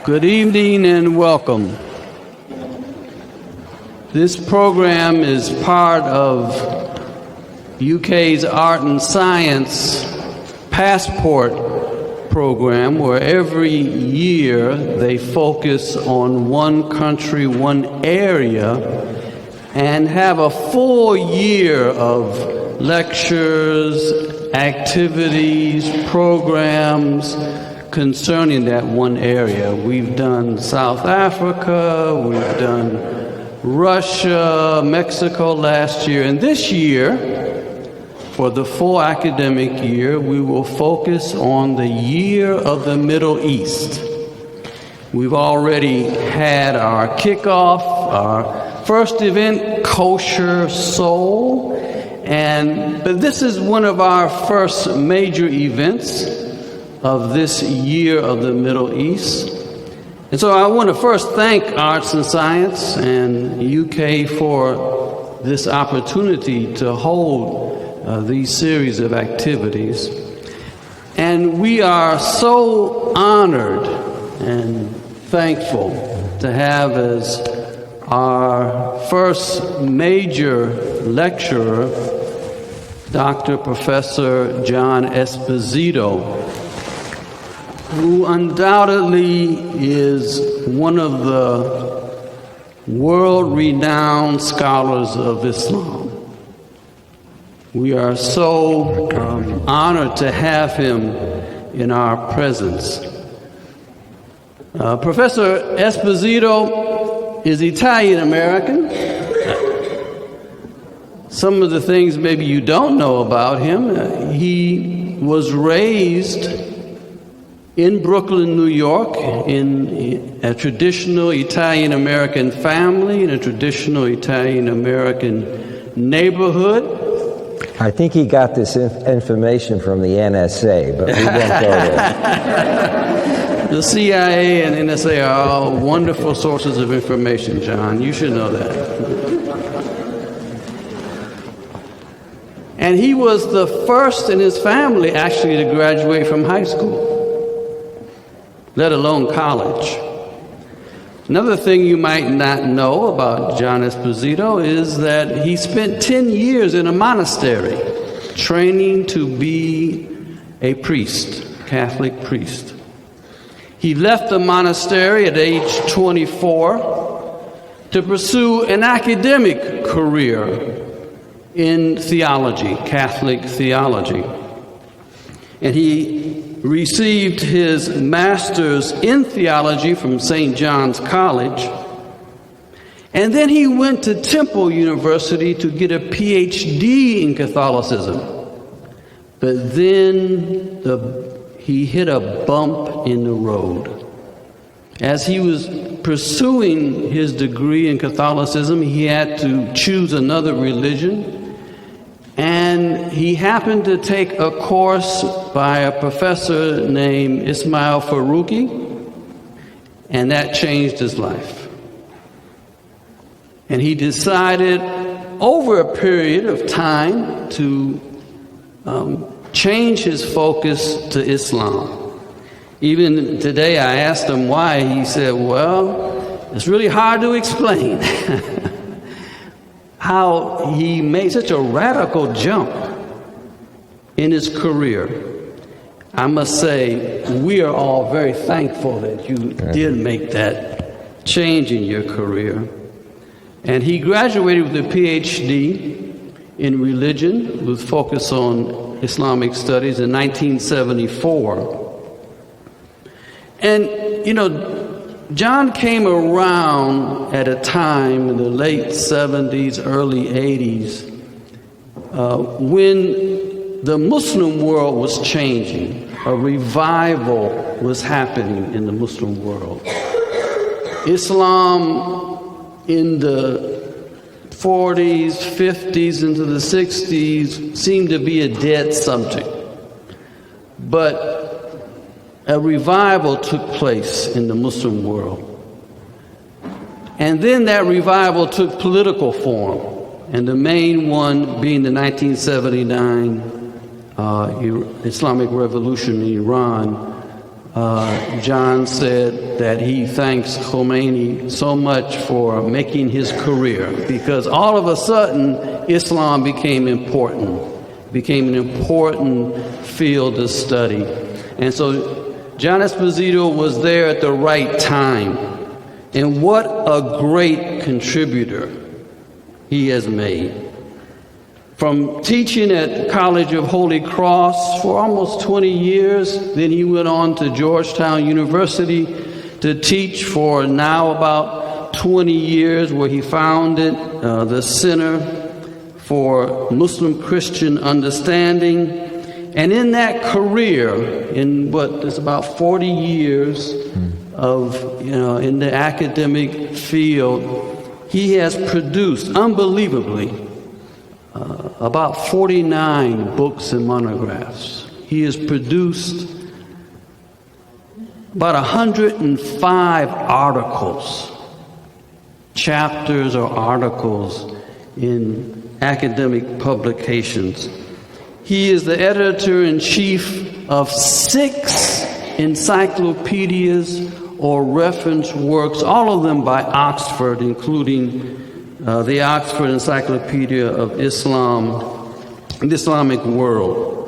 Good evening and welcome. This program is part of UK's Art and Science Passport program, where every year they focus on one country, one area, and have a full year of lectures, activities, programs concerning that one area. We've done South Africa, we've done Russia, Mexico last year, and this year, for the full academic year, we will focus on the year of the Middle East. We've already had our kickoff, our first event, Kosher Soul, but this is one of our first major events of this year of the Middle East. And so I want to first thank Arts and Science and UK for this opportunity to hold these series of activities. And we are so honored and thankful to have as our first major lecturer, Dr. Professor John Esposito, who undoubtedly is one of the world-renowned scholars of Islam. We are so honored to have him in our presence. Professor Esposito is Italian-American. Some of the things maybe you don't know about him, he was raised in Brooklyn, New York, in a traditional Italian-American family, in a traditional Italian-American neighborhood. I think he got this information from the NSA, but we won't go there. The CIA and NSA are all wonderful sources of information, John. You should know that. And he was the first in his family actually to graduate from high school, let alone college. Another thing you might not know about John Esposito is that he spent 10 years in a monastery training to be a priest, Catholic priest. He left the monastery at age 24 to pursue an academic career in theology, Catholic theology. And he received his master's in theology from St. John's College, and then he went to Temple University to get a PhD in Catholicism. But then he hit a bump in the road. As he was pursuing his degree in Catholicism, he had to choose another religion. And he happened to take a course by a professor named Ismail Faruqi, and that changed his life. And he decided over a period of time to change his focus to Islam. Even today I asked him why. He said, well, it's really hard to explain how he made such a radical jump in his career. I must say, we are all very thankful that you did make that change in your career. And he graduated with a PhD in religion with focus on Islamic studies in 1974. And, you know, John came around at a time in the late 70s, early 80s, when the Muslim world was changing. A revival was happening in the Muslim world. Islam in the 40s, 50s, into the 60s seemed to be a dead subject. But a revival took place in the Muslim world. And then that revival took political form, and the main one being the 1979 Islamic Revolution in Iran, John said that he thanks Khomeini so much for making his career, because all of a sudden Islam became an important field to study. And so John Esposito was there at the right time. And what a great contributor he has made. From teaching at College of Holy Cross for almost 20 years, then he went on to Georgetown University to teach for now about 20 years, where he founded the Center for Muslim Christian Understanding. And in that career, in it's about 40 years of, in the academic field, he has produced, unbelievably, about 49 books and monographs. He has produced about 105 articles, chapters or articles in academic publications. He is the editor-in-chief of 6 encyclopedias or reference works, all of them by Oxford, including the Oxford Encyclopedia of Islam, the Islamic World.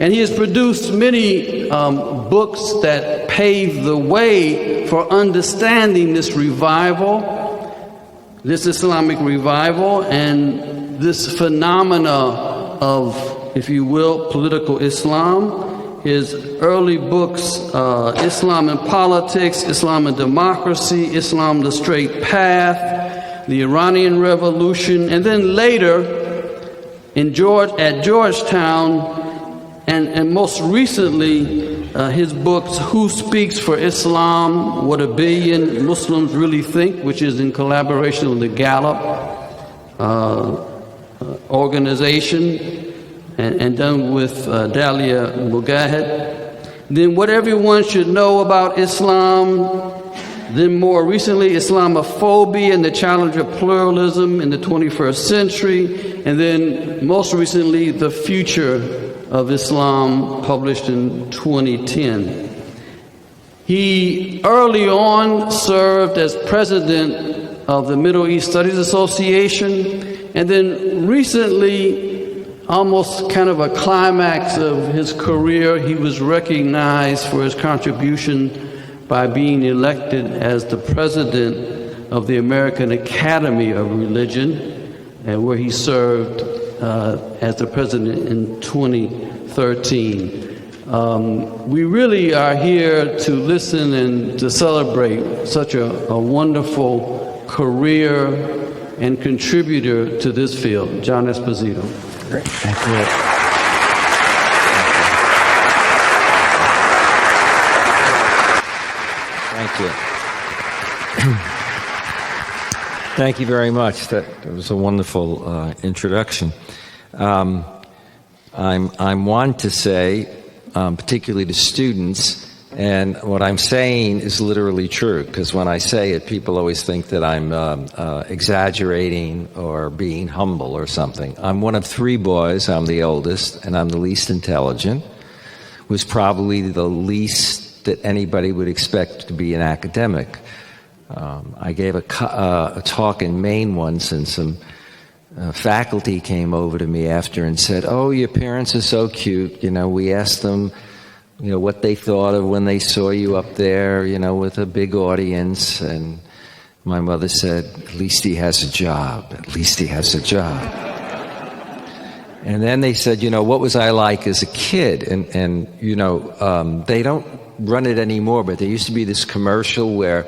And he has produced many books that pave the way for understanding this revival, this Islamic revival, and this phenomena of, if you will, political Islam. His early books, Islam and Politics, Islam and Democracy, Islam the Straight Path, the Iranian Revolution, and then later at Georgetown, and most recently his books, Who Speaks for Islam, What a Billion Muslims Really Think, which is in collaboration with the Gallup organization, and done with Dalia Mugahed. Then What Everyone Should Know About Islam. Then more recently, Islamophobia and the Challenge of Pluralism in the 21st Century. And then most recently, The Future of Islam, published in 2010. He early on served as president of the Middle East Studies Association, and then recently, almost kind of a climax of his career, he was recognized for his contribution by being elected as the president of the American Academy of Religion, and where he served as the president in 2013. We really are here to listen and to celebrate such a wonderful career and contributor to this field, John Esposito. Great. Thank you. Thank you. Thank you very much. That was a wonderful introduction. I'm one to say, particularly to students, and what I'm saying is literally true, because when I say it, people always think that I'm exaggerating or being humble or something. I'm one of 3 boys. I'm the oldest, and I'm the least intelligent. Was probably the least that anybody would expect to be an academic. I gave a talk in Maine once, and some faculty came over to me after and said, "Oh, your parents are so cute. We asked them, what they thought of when they saw you up there, with a big audience." And my mother said, "At least he has a job. At least he has a job." And then they said, "What was I like as a kid?" And they don't run it anymore, but there used to be this commercial where,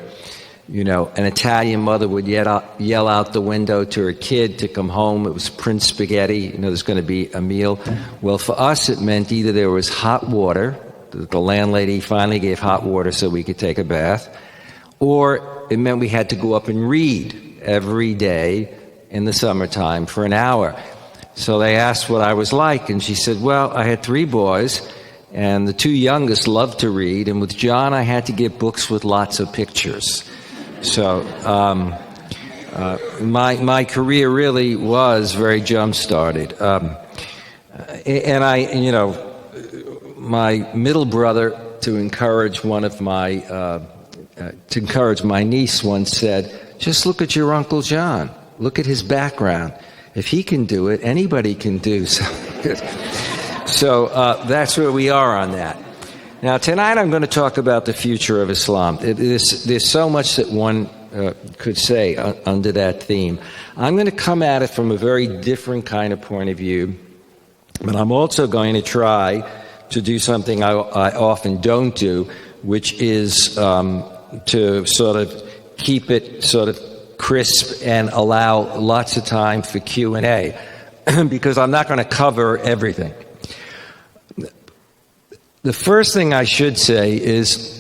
an Italian mother would yell out the window to her kid to come home. It was Prince Spaghetti. There's going to be a meal. Well, for us, it meant either there was hot water. The landlady finally gave hot water so we could take a bath. Or it meant we had to go up and read every day in the summertime for an hour. So they asked what I was like, and she said, "Well, I had 3 boys, and the 2 youngest loved to read, and with John I had to get books with lots of pictures." So my career really was very jump-started. My middle brother to encourage my niece once said, just look at your Uncle John. Look at his background. If he can do it, anybody can do so. So that's where we are on that. Now, tonight I'm going to talk about the future of Islam. There's so much that one could say under that theme. I'm going to come at it from a very different kind of point of view, but I'm also going to try to do something I often don't do, which is to sort of keep it sort of crisp and allow lots of time for Q&A, because I'm not going to cover everything. The first thing I should say is,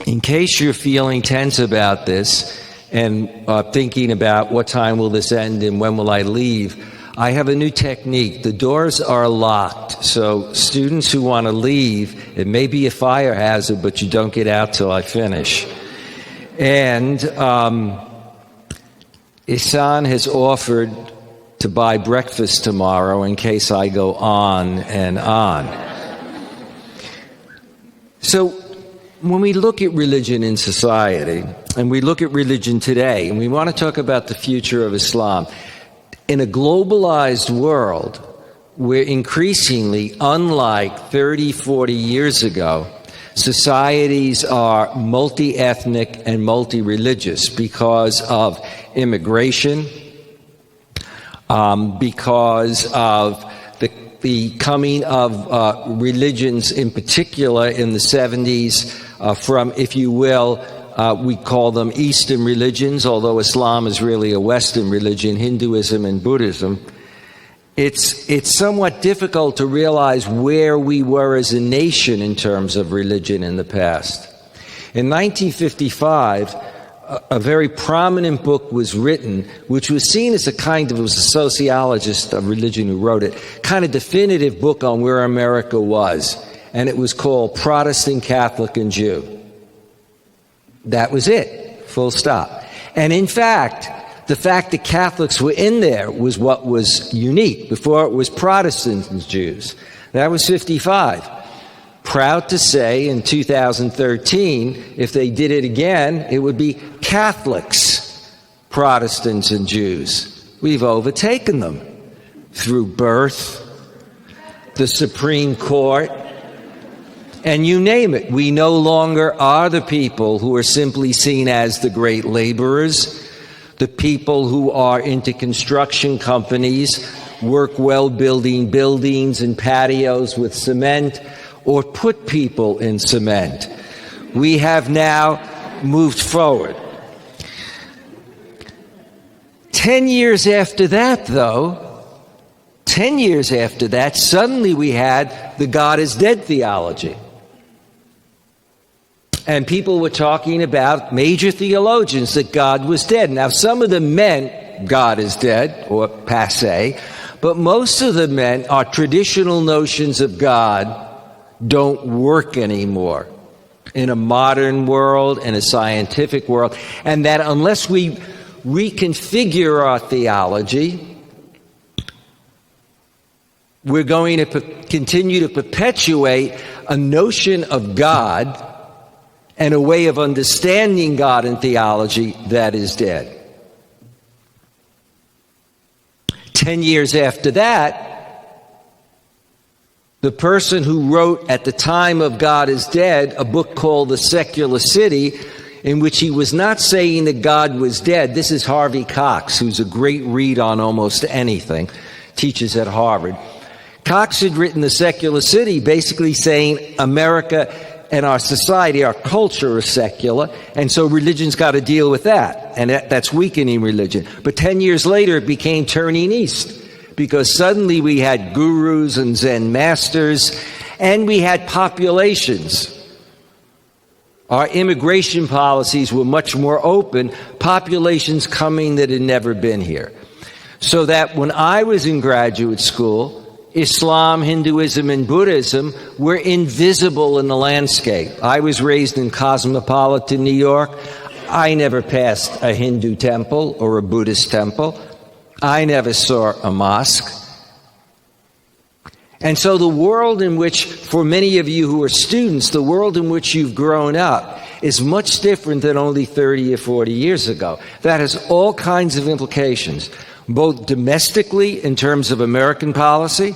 in case you're feeling tense about this and thinking about what time will this end and when will I leave, I have a new technique. The doors are locked, so students who want to leave, it may be a fire hazard, but you don't get out till I finish. And Ihsan has offered to buy breakfast tomorrow in case I go on and on. So when we look at religion in society, and we look at religion today, and we want to talk about the future of Islam, in a globalized world, where increasingly, unlike 30, 40 years ago, societies are multi-ethnic and multi-religious because of immigration, because of the coming of religions, in particular in the 70s, from, if you will, we call them Eastern religions, although Islam is really a Western religion, Hinduism and Buddhism. It's somewhat difficult to realize where we were as a nation in terms of religion in the past. In 1955, a very prominent book was written, which was seen as it was a sociologist of religion who wrote it, kind of definitive book on where America was. And it was called Protestant, Catholic, and Jew. That was it, full stop. And in fact, the fact that Catholics were in there was what was unique. Before it was Protestants and Jews. That was 55. Proud to say, in 2013, if they did it again, it would be Catholics, Protestants, and Jews. We've overtaken them through birth, the Supreme Court, and you name it. We no longer are the people who are simply seen as the great laborers, the people who are into construction companies, work well building buildings and patios with cement, or put people in cement. We have now moved forward. 10 years after that, though, 10 years after that, suddenly we had the God is dead theology. And people were talking about, major theologians, that God was dead. Now, some of them meant God is dead, or passé, but most of them meant our traditional notions of God don't work anymore in a modern world, in a scientific world, and that unless we reconfigure our theology, we're going to continue to perpetuate a notion of God and a way of understanding God and theology that is dead. 10 years after that, the person who wrote at the time of God is Dead a book called The Secular City, in which he was not saying that God was dead. This is Harvey Cox, who's a great read on almost anything, teaches at Harvard. Cox had written The Secular City basically saying America and our society, our culture is secular, and so religion's got to deal with that, and that's weakening religion. But 10 years later, it became turning east, because suddenly we had gurus and Zen masters, and we had populations. Our immigration policies were much more open, populations coming that had never been here. So that when I was in graduate school, Islam, Hinduism, and Buddhism were invisible in the landscape. I was raised in cosmopolitan New York. I never passed a Hindu temple or a Buddhist temple. I never saw a mosque. And so the world in which, for many of you who are students, the world in which you've grown up is much different than only 30 or 40 years ago. That has all kinds of implications, both domestically in terms of American policy,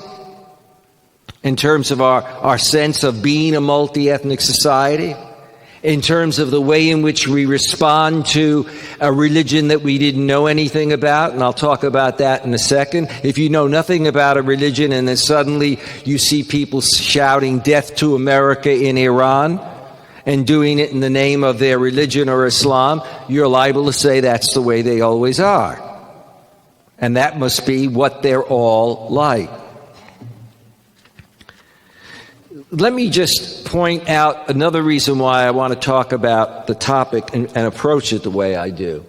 in terms of our sense of being a multi-ethnic society, in terms of the way in which we respond to a religion that we didn't know anything about, and I'll talk about that in a second. If you know nothing about a religion and then suddenly you see people shouting death to America in Iran and doing it in the name of their religion or Islam, you're liable to say that's the way they always are. And that must be what they're all like. Let me just point out another reason why I want to talk about the topic and approach it the way I do.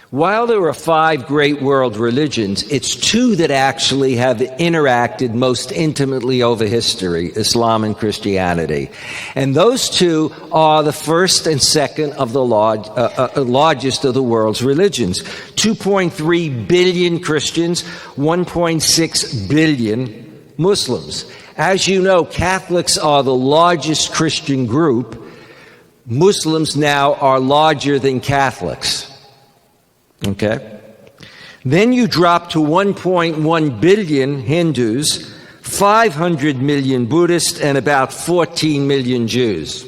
While there are 5 great world religions, it's 2 that actually have interacted most intimately over history, Islam and Christianity. And those 2 are the first and second of the largest of the world's religions. 2.3 billion Christians, 1.6 billion Muslims. As you know, Catholics are the largest Christian group. Muslims now are larger than Catholics. Okay? Then you drop to 1.1 billion Hindus, 500 million Buddhists, and about 14 million Jews.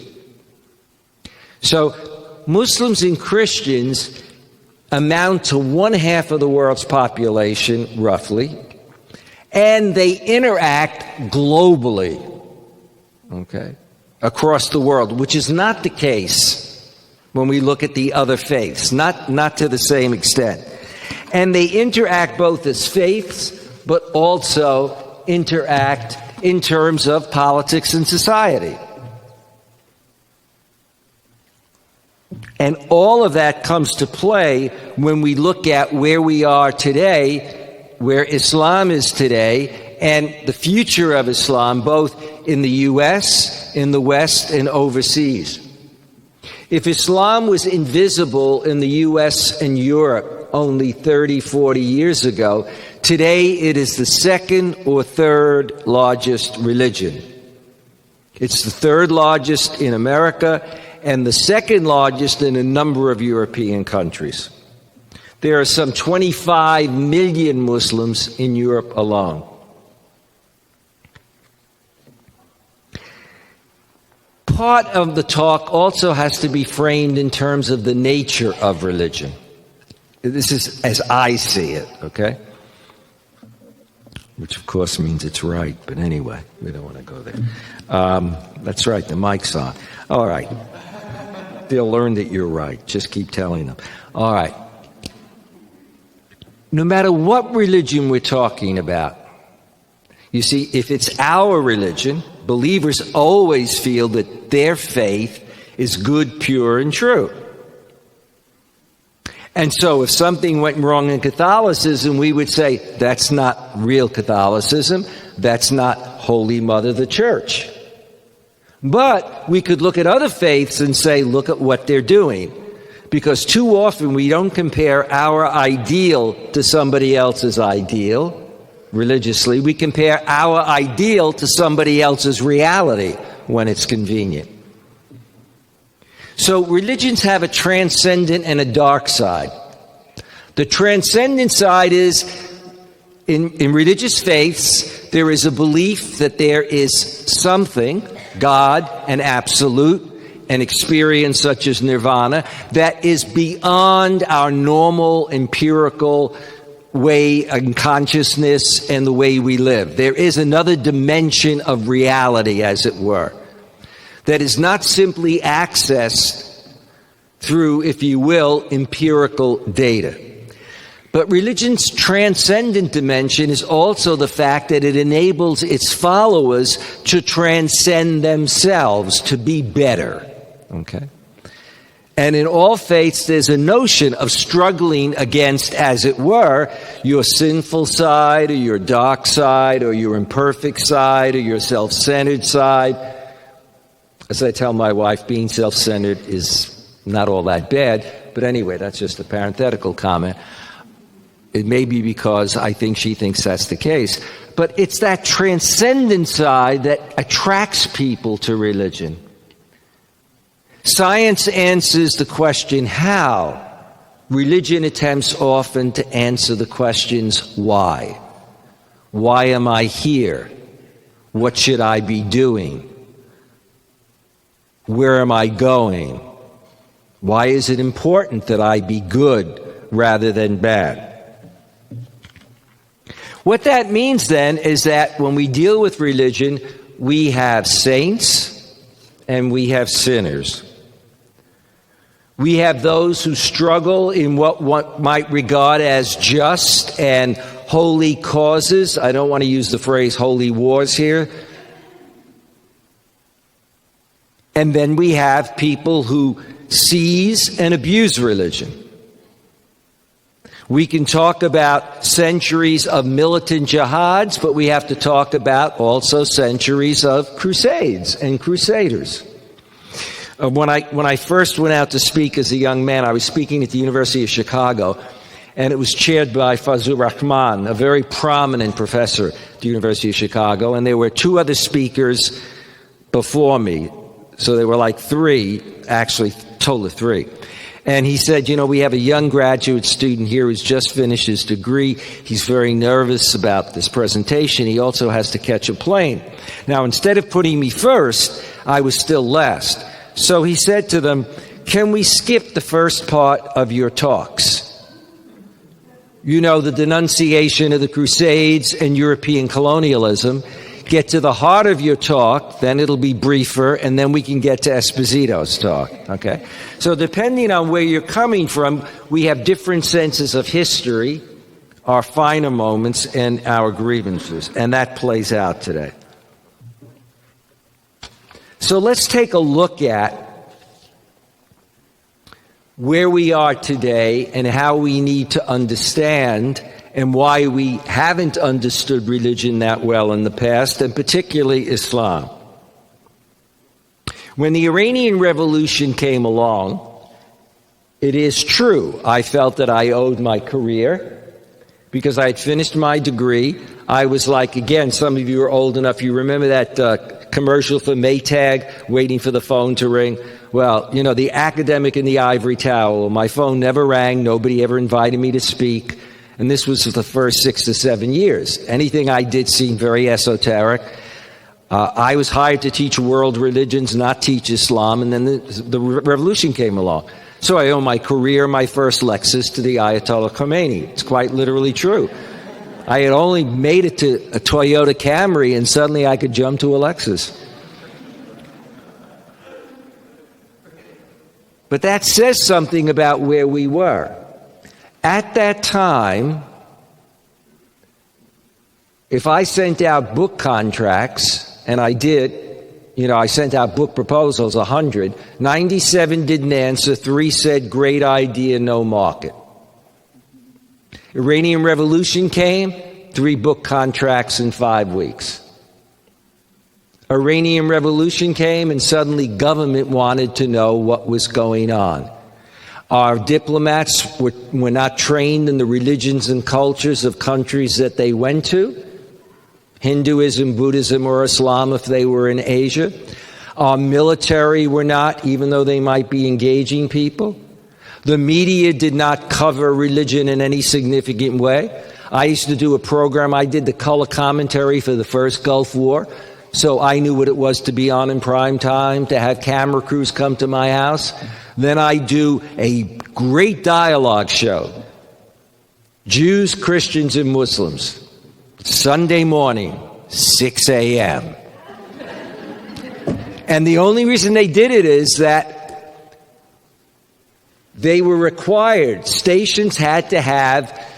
So Muslims and Christians amount to 1/2 of the world's population, roughly. And they interact globally, okay, across the world, which is not the case when we look at the other faiths, not to the same extent. And they interact both as faiths, but also interact in terms of politics and society. And all of that comes to play when we look at where we are today, where Islam is today, and the future of Islam, both in the U.S., in the West, and overseas. If Islam was invisible in the U.S. and Europe only 30, 40 years ago, today it is the 2nd or 3rd largest religion. It's the 3rd largest in America and the 2nd largest in a number of European countries. There are some 25 million Muslims in Europe alone. Part of the talk also has to be framed in terms of the nature of religion. This is as I see it, okay? Which, of course, means it's right. But anyway, we don't want to go there. That's right, the mic's on. All right. They'll learn that you're right. Just keep telling them. All right. No matter what religion we're talking about, you see, if it's our religion, believers always feel that their faith is good, pure, and true. And so if something went wrong in Catholicism, we would say, that's not real Catholicism, that's not Holy Mother the Church. But we could look at other faiths and say, look at what they're doing. Because too often we don't compare our ideal to somebody else's ideal religiously. We compare our ideal to somebody else's reality when it's convenient. So religions have a transcendent and a dark side. The transcendent side is, in religious faiths, there is a belief that there is something, God, an absolute, an experience such as nirvana, that is beyond our normal empirical way and consciousness and the way we live. There is another dimension of reality, as it were, that is not simply accessed through, if you will, empirical data. But religion's transcendent dimension is also the fact that it enables its followers to transcend themselves, to be better. Okay? And in all faiths, there's a notion of struggling against, as it were, your sinful side or your dark side or your imperfect side or your self-centered side. As I tell my wife, being self-centered is not all that bad. But anyway, that's just a parenthetical comment. It may be because I think she thinks that's the case. but it's that transcendent side that attracts people to religion. Science answers the question, how? Religion attempts often to answer the questions, why? Why am I here? What should I be doing? Where am I going? Why is it important that I be good rather than bad? What that means then is that when we deal with religion, we have saints and we have sinners. We have those who struggle in what one might regard as just and holy causes. I don't want to use the phrase holy wars here. And then we have people who seize and abuse religion. We can talk about centuries of militant jihads, but we have to talk about also centuries of crusades and crusaders. When I first went out to speak as a young man, I was speaking at the University of Chicago, and it was chaired by Fazlur Rahman, a very prominent professor at the University of Chicago, and there were two other speakers before me. So there were like three, actually, total of three. And he said, we have a young graduate student here who's just finished his degree. He's very nervous about this presentation. He also has to catch a plane. Now, instead of putting me first, I was still last. So he said to them, can we skip the first part of your talks? The denunciation of the Crusades and European colonialism. Get to the heart of your talk, then it'll be briefer, and then we can get to Esposito's talk, okay? So depending on where you're coming from, we have different senses of history, our finer moments, and our grievances, and that plays out today. So let's take a look at where we are today and how we need to understand and why we haven't understood religion that well in the past, and particularly Islam. When the Iranian Revolution came along, it is true, I felt that I owed my career because I had finished my degree. I was like, again, some of you are old enough, you remember that commercial for Maytag, waiting for the phone to ring? Well, the academic in the ivory tower. My phone never rang, nobody ever invited me to speak. And this was the first 6 to 7 years. Anything I did seemed very esoteric. I was hired to teach world religions, not teach Islam, and then the revolution came along. So I owe my career, my first Lexus, to the Ayatollah Khomeini. It's quite literally true. I had only made it to a Toyota Camry, and suddenly I could jump to a Lexus. But that says something about where we were. At that time, if I sent out book contracts, and I did, I sent out book proposals, 100, 97 didn't answer, 3 said, great idea, no market. Iranian Revolution came, 3 book contracts in 5 weeks. Iranian Revolution came, and suddenly government wanted to know what was going on. Our diplomats were not trained in the religions and cultures of countries that they went to, Hinduism, Buddhism, or Islam if they were in Asia. Our military were not, even though they might be engaging people. The media did not cover religion in any significant way. I used to do a program, I did the color commentary for the first Gulf War, so I knew what it was to be on in prime time, to have camera crews come to my house. Then I do a great dialogue show. Jews, Christians, and Muslims. Sunday morning, 6 a.m. And the only reason they did it is that they were required. Stations had to have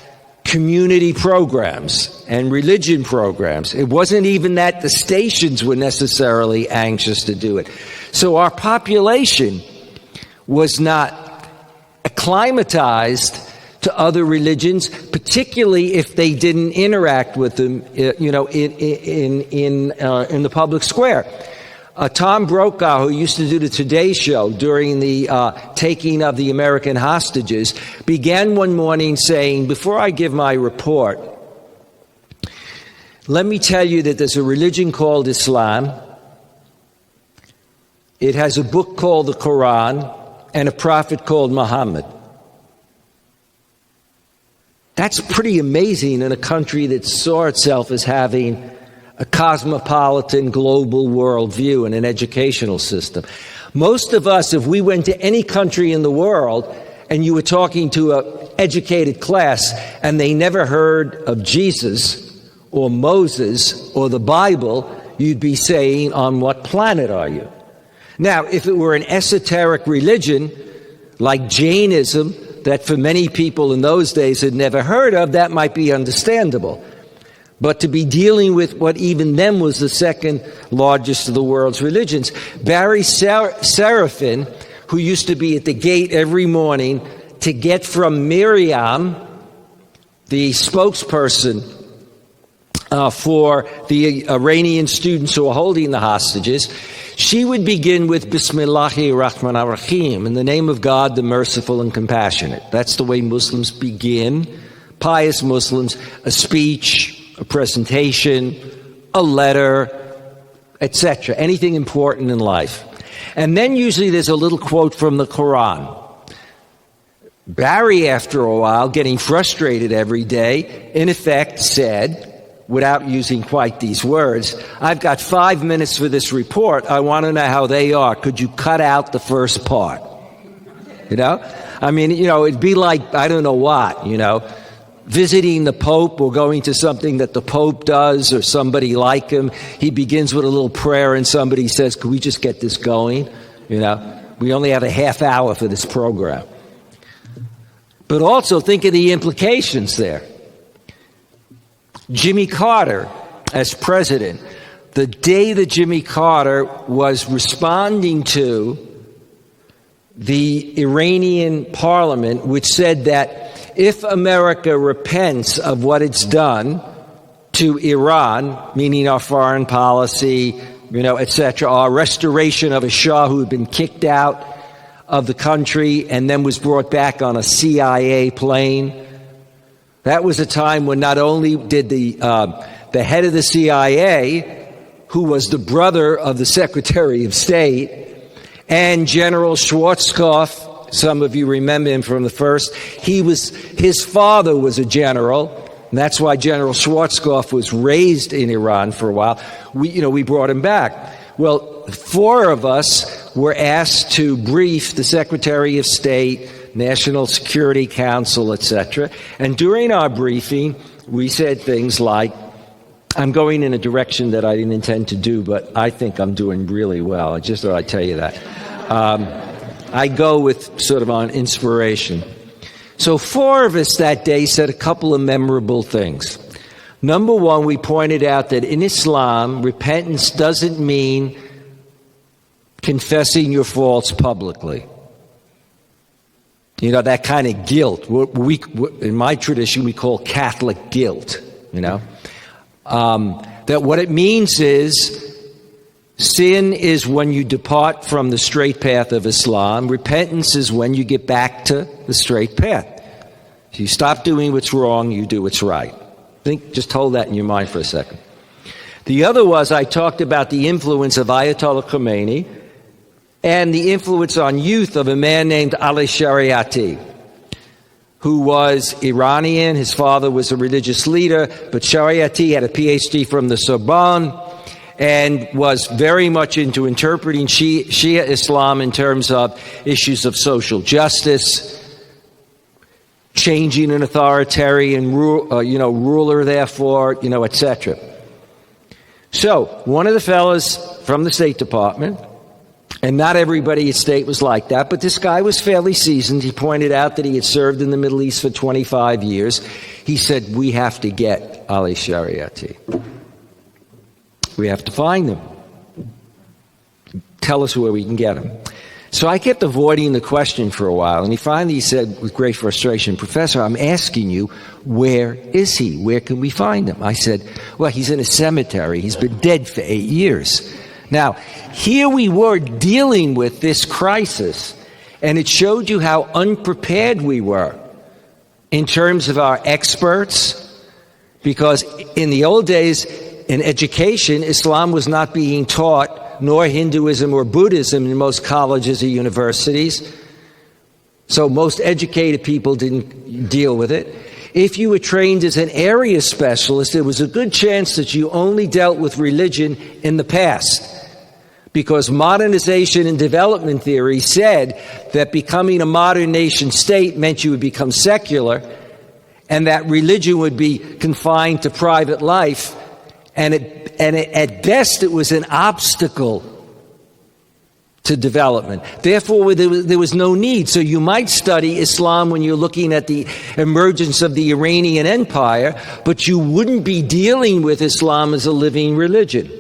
community programs and religion programs. It wasn't even that the stations were necessarily anxious to do it. So our population was not acclimatized to other religions, particularly if they didn't interact with them, in the public square. Tom Brokaw, who used to do the Today Show during the taking of the American hostages, began one morning saying, before I give my report, Let me tell you that there's a religion called Islam. It has a book called the Quran and a prophet called Muhammad. That's pretty amazing in a country that saw itself as having a cosmopolitan global worldview and an educational system. Most of us, if we went to any country in the world and you were talking to an educated class and they never heard of Jesus or Moses or the Bible, you'd be saying, on what planet are you? Now, if it were an esoteric religion like Jainism, that for many people in those days had never heard of, that might be understandable. But to be dealing with what even then was the second largest of the world's religions. Barry Seraphin, who used to be at the gate every morning to get from Miriam, the spokesperson for the Iranian students who are holding the hostages, she would begin with Bismillahir Rahmanir Rahim, in the name of God, the merciful and compassionate. That's the way Muslims begin, pious Muslims, a speech, a presentation, a letter, etc., anything important in life. And then usually there's a little quote from the Quran. Barry, after a while, getting frustrated every day, in effect said, without using quite these words, I've got 5 minutes for this report. I want to know how they are. Could you cut out the first part? You know? I mean, it'd be like, I don't know what, visiting the Pope or going to something that the Pope does or somebody like him. He begins with a little prayer and somebody says, could we just get this going? We only have a half hour for this program. But also think of the implications there. Jimmy Carter, as president, the day that Jimmy Carter was responding to the Iranian parliament, which said that if America repents of what it's done to Iran, meaning our foreign policy, etc., our restoration of a Shah who had been kicked out of the country and then was brought back on a CIA plane, that was a time when not only did the head of the CIA, who was the brother of the Secretary of State, and General Schwarzkopf, some of you remember him from the first, his father was a general, and that's why General Schwarzkopf was raised in Iran for a while. We brought him back. Well, 4 of us were asked to brief the Secretary of State, National Security Council, etc. And during our briefing, we said things like, I'm going in a direction that I didn't intend to do, but I think I'm doing really well. I just thought I'd tell you that. I go with sort of on inspiration. So 4 of us that day said a couple of memorable things. Number one, we pointed out that in Islam, repentance doesn't mean confessing your faults publicly. That kind of guilt. In my tradition, we call Catholic guilt, that what it means is sin is when you depart from the straight path of Islam. Repentance is when you get back to the straight path. If you stop doing what's wrong, you do what's right. Just hold that in your mind for a second. The other was I talked about the influence of Ayatollah Khomeini and the influence on youth of a man named Ali Shariati, who was Iranian. His father was a religious leader, but Shariati had a PhD from the Sorbonne and was very much into interpreting Shia Islam in terms of issues of social justice, changing an authoritarian ruler, therefore, etc. So, one of the fellows from the State Department, and not everybody at State was like that, but this guy was fairly seasoned. He pointed out that he had served in the Middle East for 25 years. He said, we have to get Ali Shariati. We have to find him. Tell us where we can get him. So I kept avoiding the question for a while, and he finally said with great frustration, Professor, I'm asking you, where is he? Where can we find him? I said, well, he's in a cemetery. He's been dead for 8 years. Now, here we were dealing with this crisis, and it showed you how unprepared we were in terms of our experts, Because in the old days, in education, Islam was not being taught, nor Hinduism or Buddhism in most colleges or universities. So most educated people didn't deal with it. If you were trained as an area specialist, there was a good chance that you only dealt with religion in the past. Because modernization and development theory said that becoming a modern nation state meant you would become secular, and that religion would be confined to private life, and at best it was an obstacle to development. Therefore, there was no need. So you might study Islam when you're looking at the emergence of the Iranian Empire, but you wouldn't be dealing with Islam as a living religion.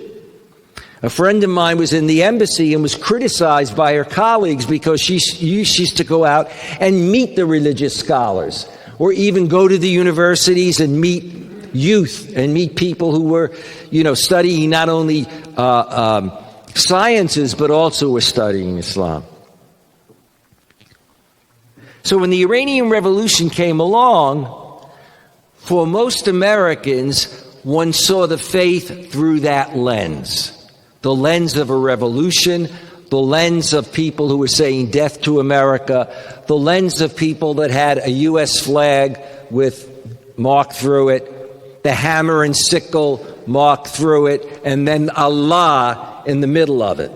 A friend of mine was in the embassy and was criticized by her colleagues because she used to go out and meet the religious scholars, or even go to the universities and meet youth and meet people who were, studying not only sciences, but also were studying Islam. So when the Iranian Revolution came along, for most Americans, one saw the faith through that lens. The lens of a revolution, the lens of people who were saying death to America, the lens of people that had a U.S. flag with marked through it, the hammer and sickle marked through it, and then Allah in the middle of it.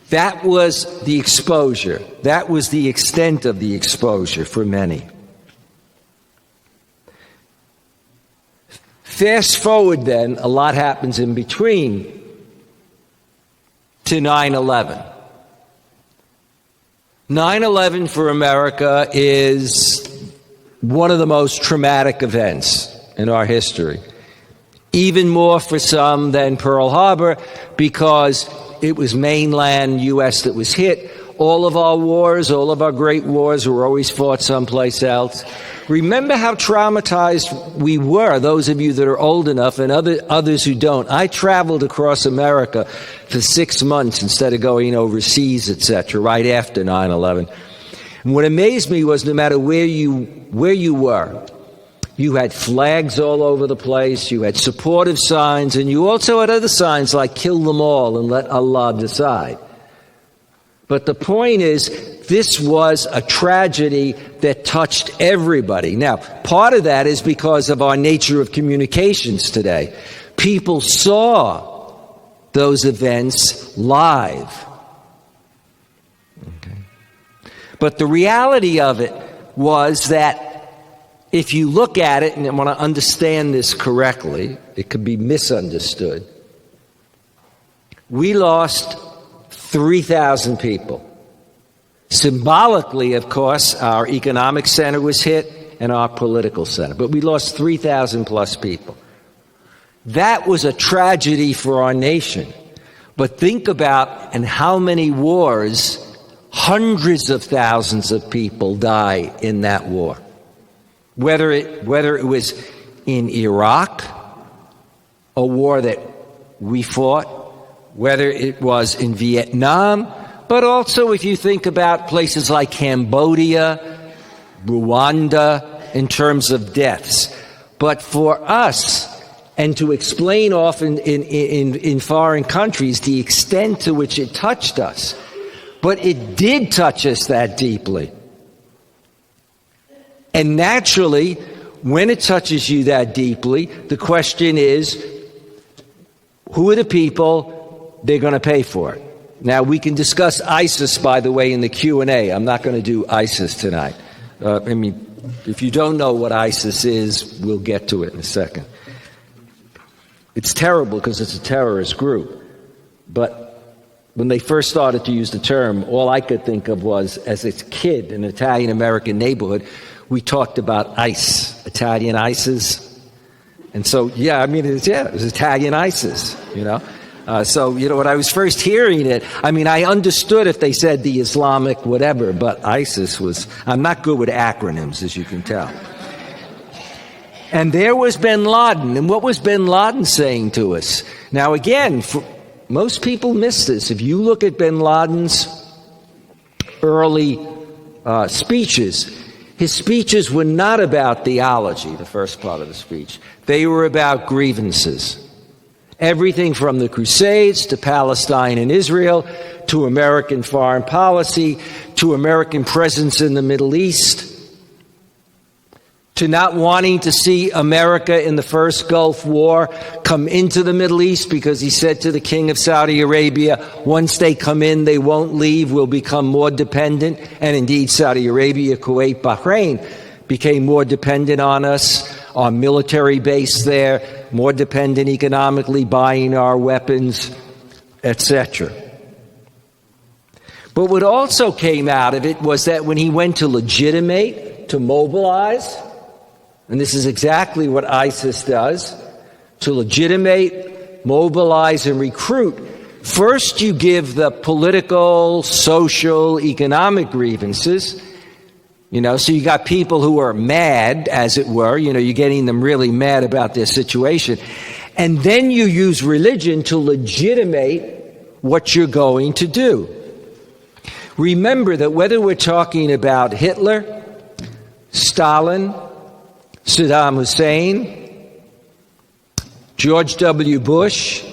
That was the exposure. That was the extent of the exposure for many. Fast forward then, a lot happens in between to 9/11. 9/11 for America is one of the most traumatic events in our history. Even more for some than Pearl Harbor, because it was mainland U.S. that was hit. All of our wars, all of our great wars were always fought someplace else. Remember how traumatized we were, those of you that are old enough and others who don't. I traveled across America for 6 months instead of going overseas, etc., right after 9/11. And what amazed me was no matter where you were, you had flags all over the place, you had supportive signs, and you also had other signs like kill them all and let Allah decide. But the point is, this was a tragedy that touched everybody. Now, part of that is because of our nature of communications today. People saw those events live. Okay. But the reality of it was that if you look at it, and I want to understand this correctly, it could be misunderstood. We lost 3,000 people. Symbolically, of course, our economic center was hit and our political center, but we lost 3,000 plus people. That was a tragedy for our nation. But think about in how many wars hundreds of thousands of people die in that war. Whether it was in Iraq, a war that we fought, whether it was in Vietnam, but also if you think about places like Cambodia, Rwanda, in terms of deaths. But for us, and to explain often in foreign countries the extent to which it touched us, but it did touch us that deeply. And naturally, when it touches you that deeply, the question is, who are the people they're going to pay for it? Now, we can discuss ISIS, by the way, in the Q&A. I'm not going to do ISIS tonight. If you don't know what ISIS is, we'll get to it in a second. It's terrible because it's a terrorist group. But when they first started to use the term, all I could think of was, as a kid in an Italian-American neighborhood, we talked about ICE, Italian ISIS. And so, it was Italian ISIS, So, when I was first hearing it, I understood if they said the Islamic whatever, but ISIS was, I'm not good with acronyms, as you can tell. And there was bin Laden. And what was bin Laden saying to us? Now, again, most people miss this. If you look at bin Laden's early speeches, His speeches were not about theology, the first part of the speech. They were about grievances. Everything from the Crusades to Palestine and Israel, to American foreign policy, to American presence in the Middle East, to not wanting to see America in the first Gulf War come into the Middle East, because he said to the king of Saudi Arabia, once they come in, they won't leave, we'll become more dependent. And indeed, Saudi Arabia, Kuwait, Bahrain became more dependent on us, our military base there, more dependent economically, buying our weapons, etc. But what also came out of it was that when he went to legitimate, to mobilize, and this is exactly what ISIS does, to legitimate, mobilize, and recruit, first you give the political, social, economic grievances. So you got people who are mad, as it were. You're getting them really mad about their situation. And then you use religion to legitimate what you're going to do. Remember that whether we're talking about Hitler, Stalin, Saddam Hussein, George W. Bush,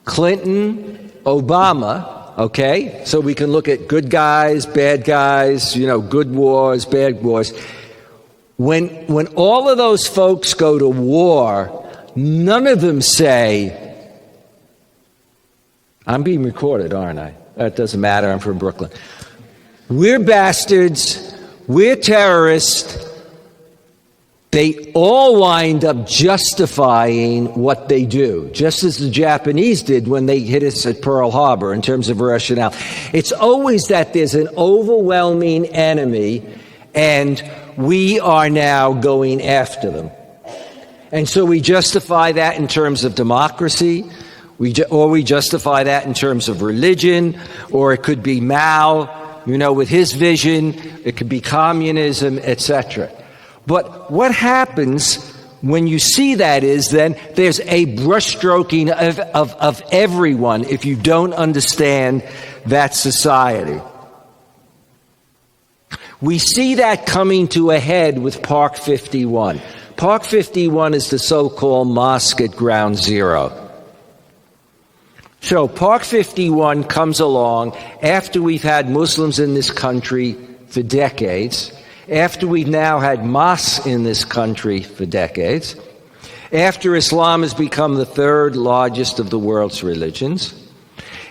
Clinton, Obama, okay? So we can look at good guys, good wars, bad wars. When all of those folks go to war, none of them say, I'm being recorded, aren't I? That doesn't matter, I'm from Brooklyn. We're bastards, we're terrorists. They all wind up justifying what they do, just as the Japanese did when they hit us at Pearl Harbor in terms of rationale. It's always that there's an overwhelming enemy, and we are now going after them. And so we justify that in terms of democracy, or we justify that in terms of religion, or it could be Mao, with his vision, it could be communism, etc. But what happens when you see that is then there's a brushstroking of everyone if you don't understand that society. We see that coming to a head with Park 51. Park 51 is the so-called mosque at Ground Zero. So Park 51 comes along after we've had Muslims in this country for decades, after we've now had mosques in this country for decades, after Islam has become the third largest of the world's religions.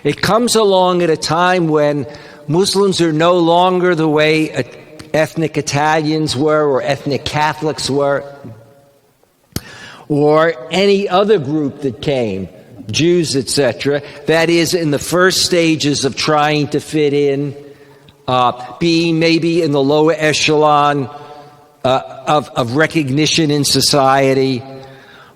It comes along at a time when Muslims are no longer the way ethnic Italians were or ethnic Catholics were, or any other group that came, Jews, etc., that is in the first stages of trying to fit in, being maybe in the lower echelon of recognition in society.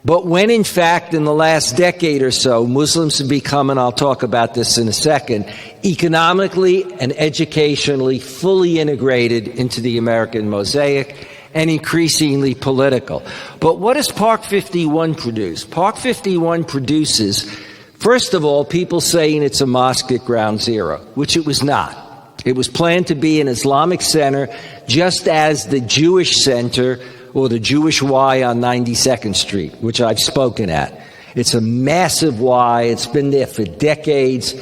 But when, in fact, in the last decade or so, Muslims have become, and I'll talk about this in a second, economically and educationally fully integrated into the American mosaic and increasingly political. But what does Park 51 produce? Park 51 produces, first of all, people saying it's a mosque at Ground Zero, which it was not. It was planned to be an Islamic center, just as the Jewish Center or the Jewish Y on 92nd Street, which I've spoken at. It's a massive Y. It's been there for decades.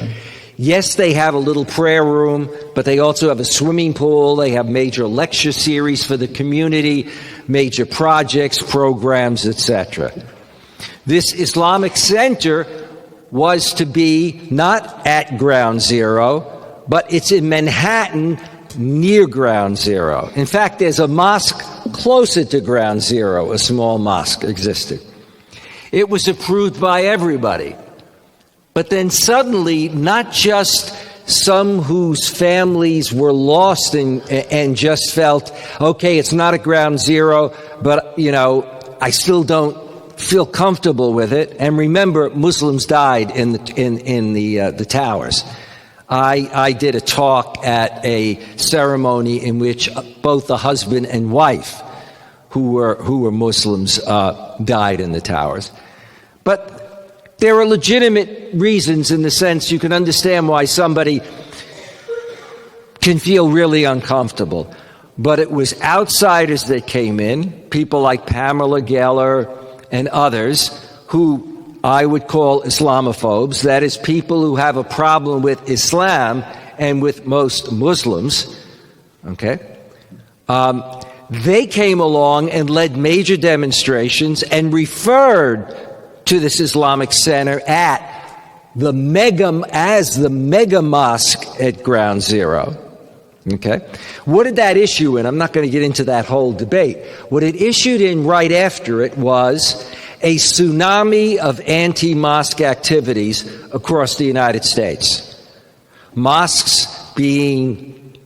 Yes, they have a little prayer room, but they also have a swimming pool. They have major lecture series for the community, major projects, programs, etc. This Islamic center was to be not at Ground Zero, but it's in Manhattan near Ground Zero. In fact, there's a mosque closer to Ground Zero, a small mosque existed. It was approved by everybody. But then suddenly, not just some whose families were lost and just felt, okay, it's not at Ground Zero, but, I still don't feel comfortable with it. And remember, Muslims died in the towers. I did a talk at a ceremony in which both the husband and wife, who were Muslims, died in the towers. But there are legitimate reasons in the sense you can understand why somebody can feel really uncomfortable. but it was outsiders that came in, people like Pamela Geller and others, who I would call Islamophobes, that is, people who have a problem with Islam and with most Muslims, okay? They came along and led major demonstrations and referred to this Islamic Center as the mega mosque at Ground Zero. Okay? What did that issue in? I'm not going to get into that whole debate. What it issued in right after it was a tsunami of anti-mosque activities across the United States. Mosques being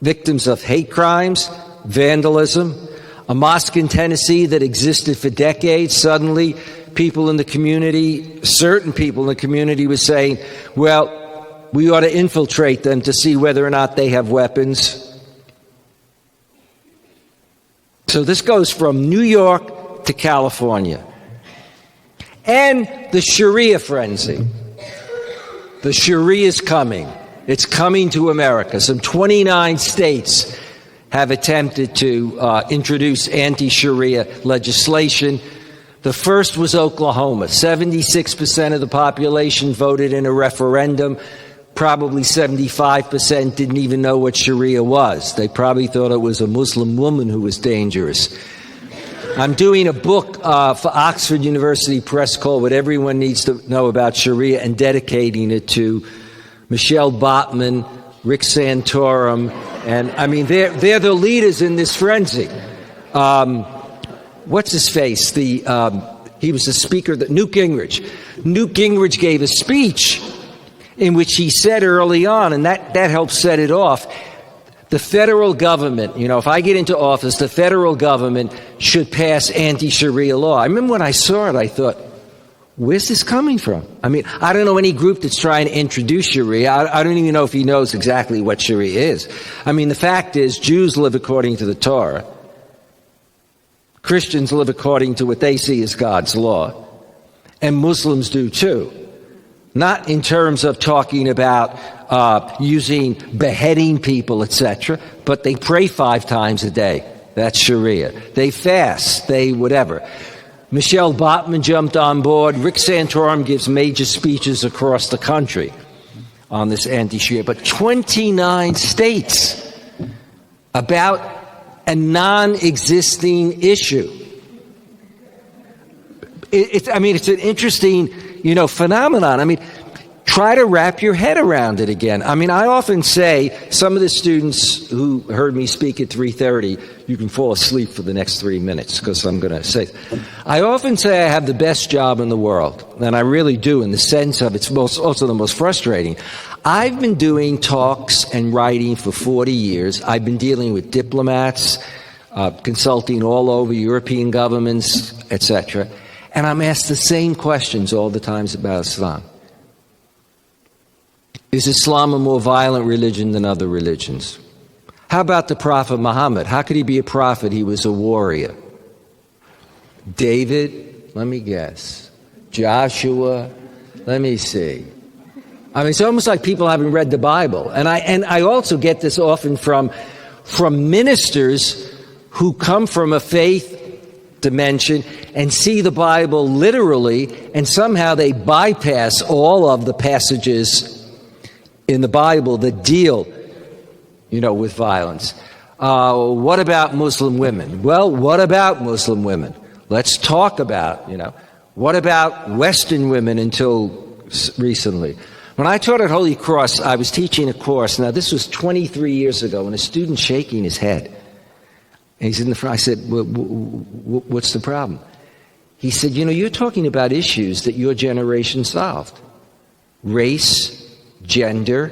victims of hate crimes, vandalism. A mosque in Tennessee that existed for decades, suddenly people in the community, certain people in the community were saying, well, we ought to infiltrate them to see whether or not they have weapons. So this goes from New York to California. And the Sharia frenzy. The Sharia is coming. It's coming to America. Some 29 states have attempted to introduce anti-Sharia legislation. The first was Oklahoma. 76% of the population voted in a referendum. Probably 75% didn't even know what Sharia was. They probably thought it was a Muslim woman who was dangerous. I'm doing a book for Oxford University Press called What Everyone Needs to Know About Sharia and dedicating it to Michelle Botman, Rick Santorum, and I mean, they're the leaders in this frenzy. What's his face? He was the speaker, Newt Gingrich. Newt Gingrich gave a speech in which he said early on, and that helped set it off, the federal government, if I get into office, the federal government should pass anti-Sharia law. I remember when I saw it, I thought, where's this coming from? I mean, I don't know any group that's trying to introduce Sharia. I don't even know if he knows exactly what Sharia is. I mean, the fact is, Jews live according to the Torah. Christians live according to what they see as God's law. And Muslims do too. Not in terms of talking about beheading people, etc., but they pray 5 times a day. That's Sharia. They fast, they whatever. Michelle Botman jumped on board. Rick Santorum gives major speeches across the country on this anti-Sharia. But 29 states about a non-existing issue. It's an interesting, phenomenon. I mean, try to wrap your head around it again. I mean, I often say, some of the students who heard me speak at 3:30, you can fall asleep for the next 3 minutes because I'm going to say, I often say I have the best job in the world, and I really do, in the sense of it's also the most frustrating. I've been doing talks and writing for 40 years. I've been dealing with diplomats, consulting all over European governments, etc., and I'm asked the same questions all the times about Islam. Is Islam a more violent religion than other religions? How about the Prophet Muhammad? How could he be a prophet? He was a warrior. David, let me guess. Joshua, let me see. I mean, it's almost like people haven't read the Bible. And I also get this often from ministers who come from a faith dimension and see the Bible literally, and somehow they bypass all of the passages in the Bible that deal, with violence. What about Muslim women? Well, what about Muslim women? Let's talk about, what about Western women until recently? When I taught at Holy Cross, I was teaching a course. Now, this was 23 years ago, and a student shaking his head. And he's in the front. I said, what's the problem? He said, you're talking about issues that your generation solved. Race, gender.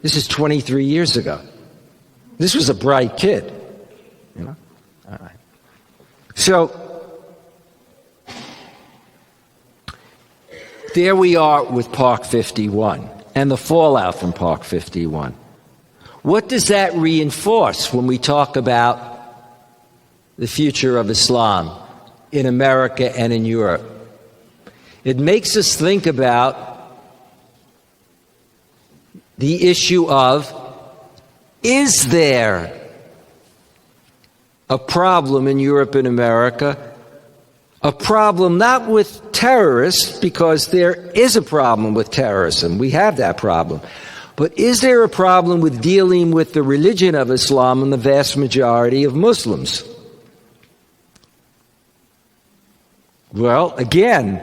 This is 23 years ago. This was a bright kid. All right. So, there we are with Park 51 and the fallout from Park 51. What does that reinforce when we talk about the future of Islam in America and in Europe? It makes us think about the issue of, is there a problem in Europe and America, a problem not with terrorists, because there is a problem with terrorism. We have that problem. But is there a problem with dealing with the religion of Islam and the vast majority of Muslims? Well, again,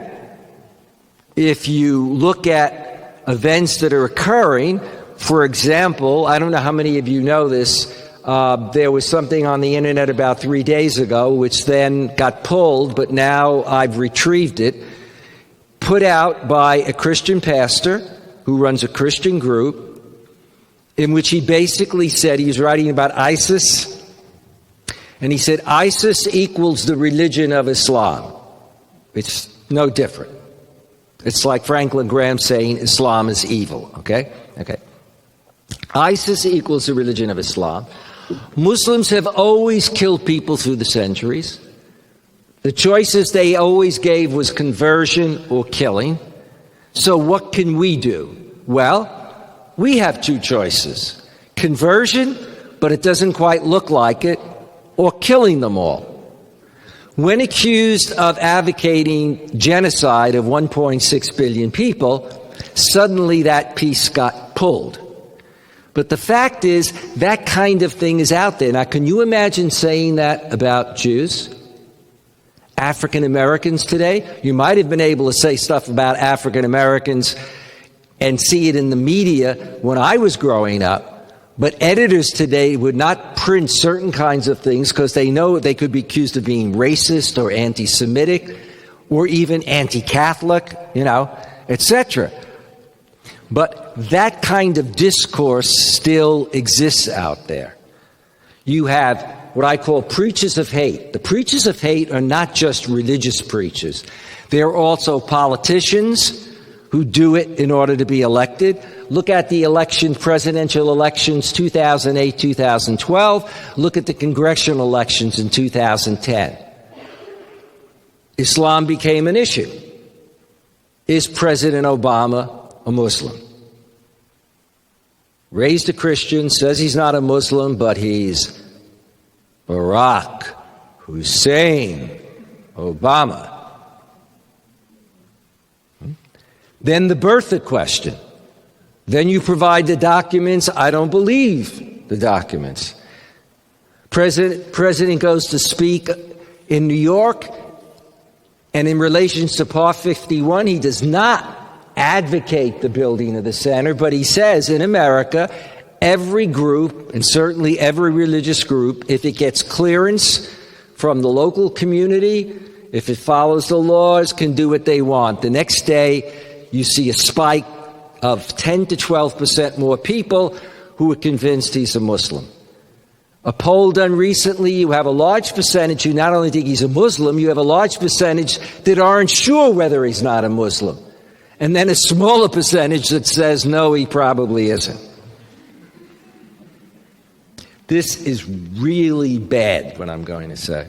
if you look at events that are occurring, for example, I don't know how many of you know this, there was something on the internet about 3 days ago, which then got pulled, but now I've retrieved it, put out by a Christian pastor who runs a Christian group, in which he basically said, he was writing about ISIS, and he said, ISIS equals the religion of Islam. It's no different. It's like Franklin Graham saying Islam is evil, okay? Okay. ISIS equals the religion of Islam. Muslims have always killed people through the centuries. The choices they always gave was conversion or killing. So what can we do? Well, we have two choices. Conversion, but it doesn't quite look like it, or killing them all. When accused of advocating genocide of 1.6 billion people, suddenly that piece got pulled. But the fact is, that kind of thing is out there. Now, can you imagine saying that about Jews? African Americans today? You might have been able to say stuff about African Americans and see it in the media when I was growing up. But editors today would not print certain kinds of things because they know they could be accused of being racist or anti-Semitic or even anti-Catholic, etc. But that kind of discourse still exists out there. You have what I call preachers of hate. The preachers of hate are not just religious preachers. They're also politicians who do it in order to be elected. Look at the presidential elections, 2008, 2012. Look at the congressional elections in 2010. Islam became an issue. Is President Obama a Muslim? Raised a Christian, says he's not a Muslim, but he's Barack Hussein Obama. Then the birther question. Then you provide the documents. I don't believe the documents. President goes to speak in New York, and in relation to Part 51, he does not advocate the building of the center, but he says in America, every group, and certainly every religious group, if it gets clearance from the local community, if it follows the laws, can do what they want. The next day, you see a spike of 10 to 12% more people who are convinced he's a Muslim. A poll done recently, you have a large percentage who not only think he's a Muslim, you have a large percentage that aren't sure whether he's not a Muslim. And then a smaller percentage that says, no, he probably isn't. This is really bad, what I'm going to say.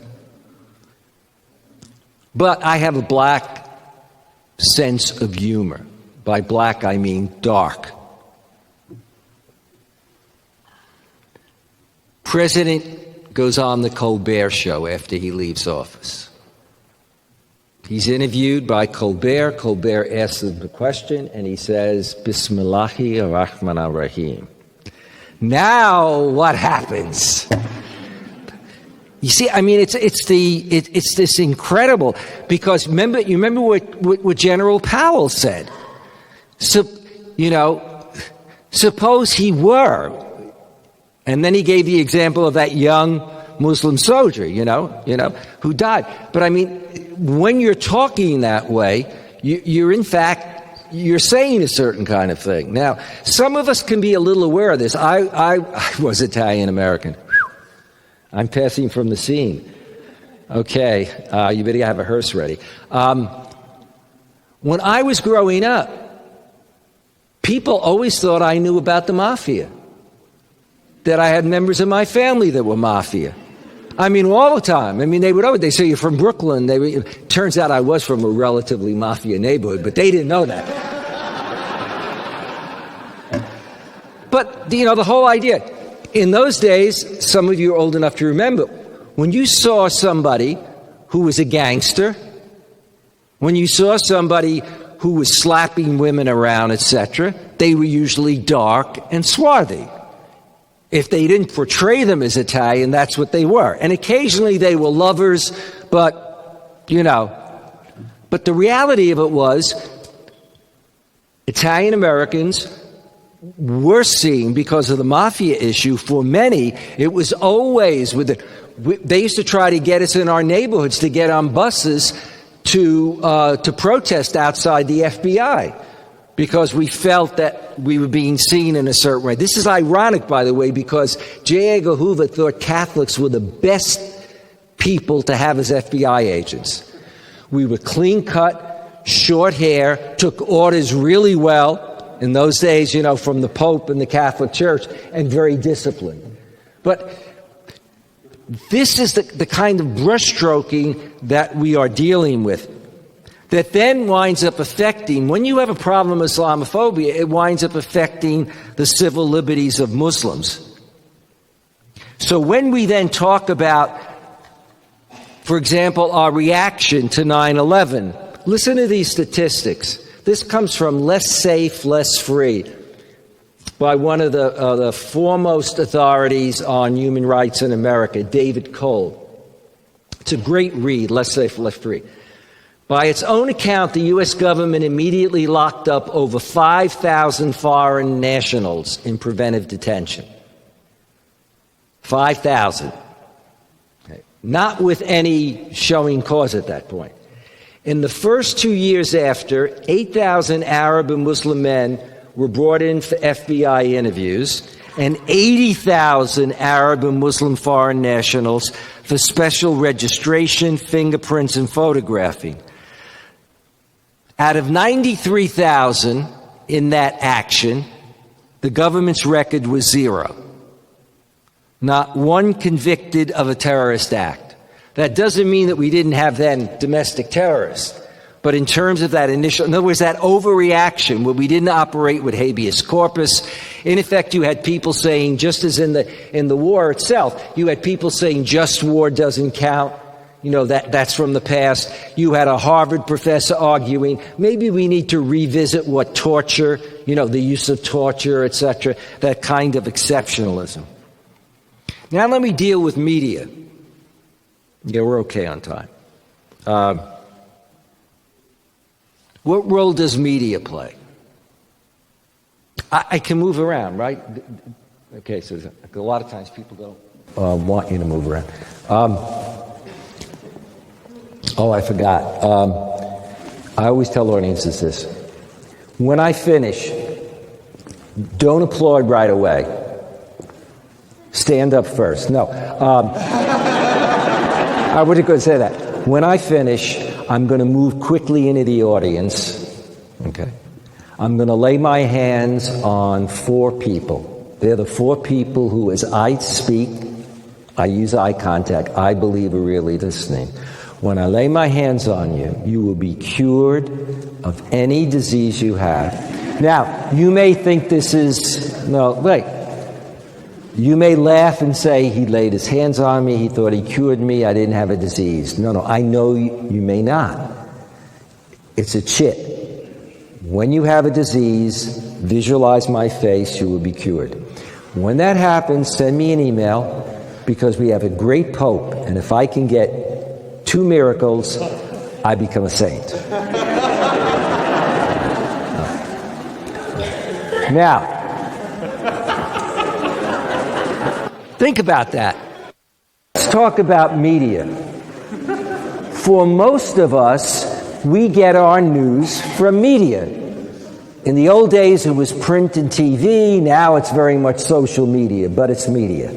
But I have a black sense of humor. By black, I mean dark. President goes on the Colbert Show after he leaves office. He's interviewed by Colbert. Colbert asks him the question, and he says, Bismillahi ar-Rahman ar-Rahim. Now, what happens? You see, I mean, it's this incredible, because you remember what General Powell said. So, suppose he were, and then he gave the example of that young Muslim soldier, who died. But I mean, when you're talking that way, you're saying a certain kind of thing. Now, some of us can be a little aware of this. I was Italian American. I'm passing from the scene. Okay, you better have a hearse ready. When I was growing up, people always thought I knew about the mafia, that I had members of my family that were mafia. I mean, all the time. I mean, they say you're from Brooklyn. Turns out I was from a relatively mafia neighborhood, but they didn't know that. But, the whole idea. In those days, some of you are old enough to remember, when you saw somebody who was a gangster, when you saw somebody who was slapping women around, etc., they were usually dark and swarthy. If they didn't portray them as Italian, that's what they were. And occasionally they were lovers, but, you know. But the reality of it was, Italian Americans were seen, because of the mafia issue, for many, it was always with the... They used to try to get us in our neighborhoods to get on buses to protest outside the FBI, because we felt that we were being seen in a certain way. This is ironic, by the way, because J. Edgar Hoover thought Catholics were the best people to have as FBI agents. We were clean-cut, short hair, took orders really well in those days, you know, from the Pope and the Catholic Church, and very disciplined. But this is the kind of brushstroking that we are dealing with, that then winds up affecting, when you have a problem with Islamophobia, it winds up affecting the civil liberties of Muslims. So when we then talk about, for example, our reaction to 9/11, listen to these statistics. This comes from Less Safe, Less Free, by one of the foremost authorities on human rights in America, David Cole. It's a great read, Less Safe, Less Free. By its own account, the U.S. government immediately locked up over 5,000 foreign nationals in preventive detention. 5,000. Okay. Not with any showing cause at that point. In the first 2 years after, 8,000 Arab and Muslim men were brought in for FBI interviews, and 80,000 Arab and Muslim foreign nationals for special registration, fingerprints, and photographing. Out of 93,000 in that action, the government's record was 0. Not one convicted of a terrorist act. That doesn't mean that we didn't have then domestic terrorists. But in terms of that initial, in other words, that overreaction where we didn't operate with habeas corpus, in effect, you had people saying, just as in the war itself, you had people saying just war doesn't count. You know, that's from the past. You had a Harvard professor arguing, maybe we need to revisit what torture, you know, the use of torture, etc., that kind of exceptionalism. Now let me deal with media. Yeah, we're okay on time. What role does media play? I can move around, right? Okay, so a lot of times people don't want you to move around. I forgot. I always tell audiences this. When I finish, don't applaud right away. Stand up first. No. I wasn't going to say that. When I finish, I'm going to move quickly into the audience. Okay? I'm going to lay my hands on 4 people. They're the 4 people who, as I speak, I use eye contact, I believe are really listening. When I lay my hands on you, you will be cured of any disease you have. Now, you may think this is... No, wait. You may laugh and say, he laid his hands on me, he thought he cured me, I didn't have a disease. No, I know you may not. It's a chit. When you have a disease, visualize my face, you will be cured. When that happens, send me an email, because we have a great Pope, and if I can get 2 miracles, I become a saint. Now, think about that. Let's talk about media. For most of us, we get our news from media. In the old days, it was print and TV. Now it's very much social media, but it's media.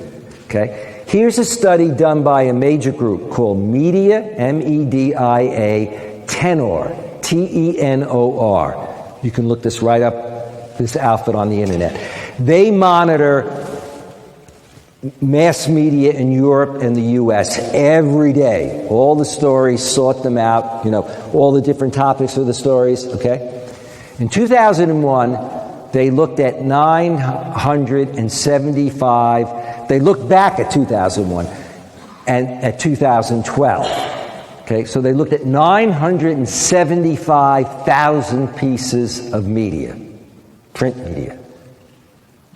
Okay? Here's a study done by a major group called Media, MEDIA, Tenor, TENOR. You can look this right up, this outfit on the internet. They monitor mass media in Europe and the U.S. every day. All the stories, sort them out, you know, all the different topics of the stories, okay? In 2001, they looked at 975, they looked back at 2001, and at 2012. Okay, so they looked at 975,000 pieces of media, print media.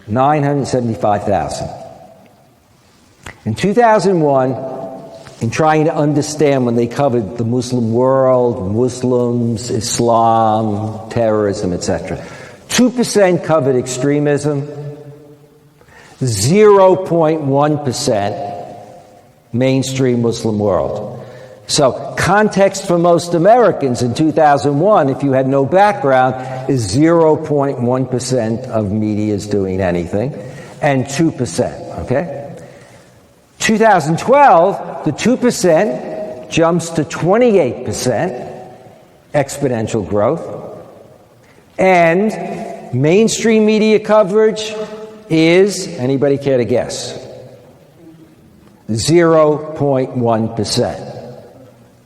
975,000. In 2001, in trying to understand when they covered the Muslim world, Muslims, Islam, terrorism, etc., 2% covered extremism, 0.1% mainstream Muslim world. So context for most Americans in 2001, if you had no background, is 0.1% of media is doing anything, and 2%, okay? 2012, the 2% jumps to 28% exponential growth, and mainstream media coverage is, anybody care to guess? 0.1%.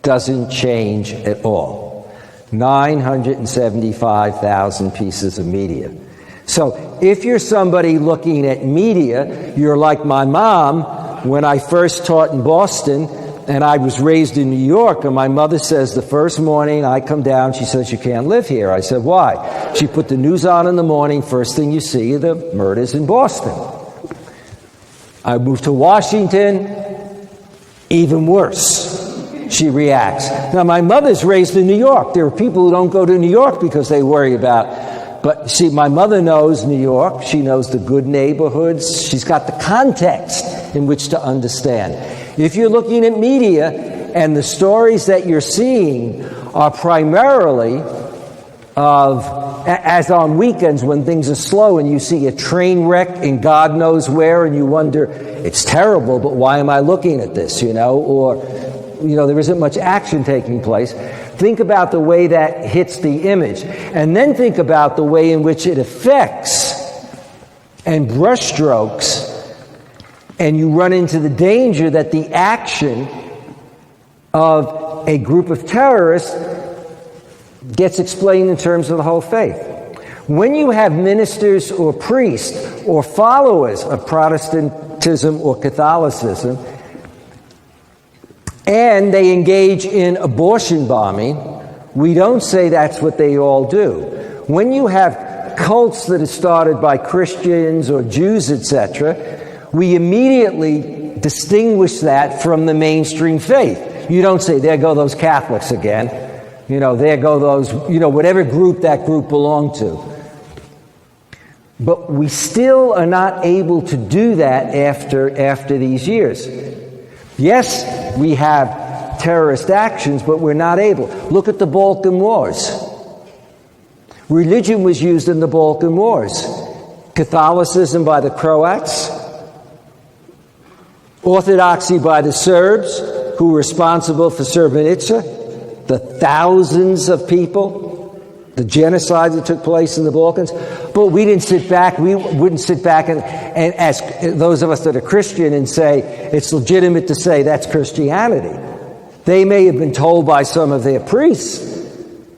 Doesn't change at all. 975,000 pieces of media. So if you're somebody looking at media, you're like my mom when I first taught in Boston, and I was raised in New York, and my mother says the first morning I come down, she says, "You can't live here." I said, "Why?" She put the news on in the morning, first thing you see are the murders in Boston. I moved to Washington, even worse. She reacts. Now, my mother's raised in New York. There are people who don't go to New York because they worry about. But see, my mother knows New York. She knows the good neighborhoods. She's got the context in which to understand. If you're looking at media and the stories that you're seeing are primarily of, as on weekends when things are slow and you see a train wreck in God knows where and you wonder, it's terrible, but why am I looking at this, Or, there isn't much action taking place. Think about the way that hits the image. And then think about the way in which it affects and brushstrokes, and you run into the danger that the action of a group of terrorists gets explained in terms of the whole faith. When you have ministers or priests or followers of Protestantism or Catholicism, and they engage in abortion bombing, we don't say that's what they all do. When you have cults that are started by Christians or Jews, etc., we immediately distinguish that from the mainstream faith. You don't say, there go those Catholics again. There go those, whatever group that group belonged to. But we still are not able to do that after these years. Yes, we have terrorist actions, but we're not able. Look at the Balkan Wars. Religion was used in the Balkan Wars. Catholicism by the Croats, Orthodoxy by the Serbs, who were responsible for Srebrenica, the thousands of people, the genocide that took place in the Balkans. But we didn't sit back. We wouldn't sit back and ask those of us that are Christian and say, it's legitimate to say that's Christianity. They may have been told by some of their priests,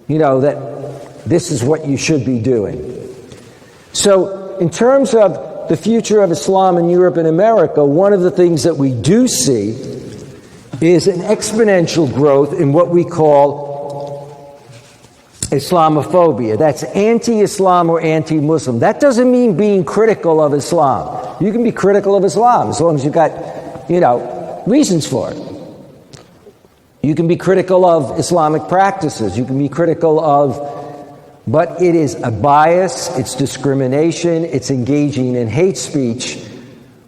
that this is what you should be doing. So in terms of the future of Islam in Europe and America, one of the things that we do see is an exponential growth in what we call Islamophobia. That's anti-Islam or anti-Muslim. That doesn't mean being critical of Islam. You can be critical of Islam as long as you've got, reasons for it. You can be critical of Islamic practices. You can be critical of, but it is a bias, it's discrimination, it's engaging in hate speech,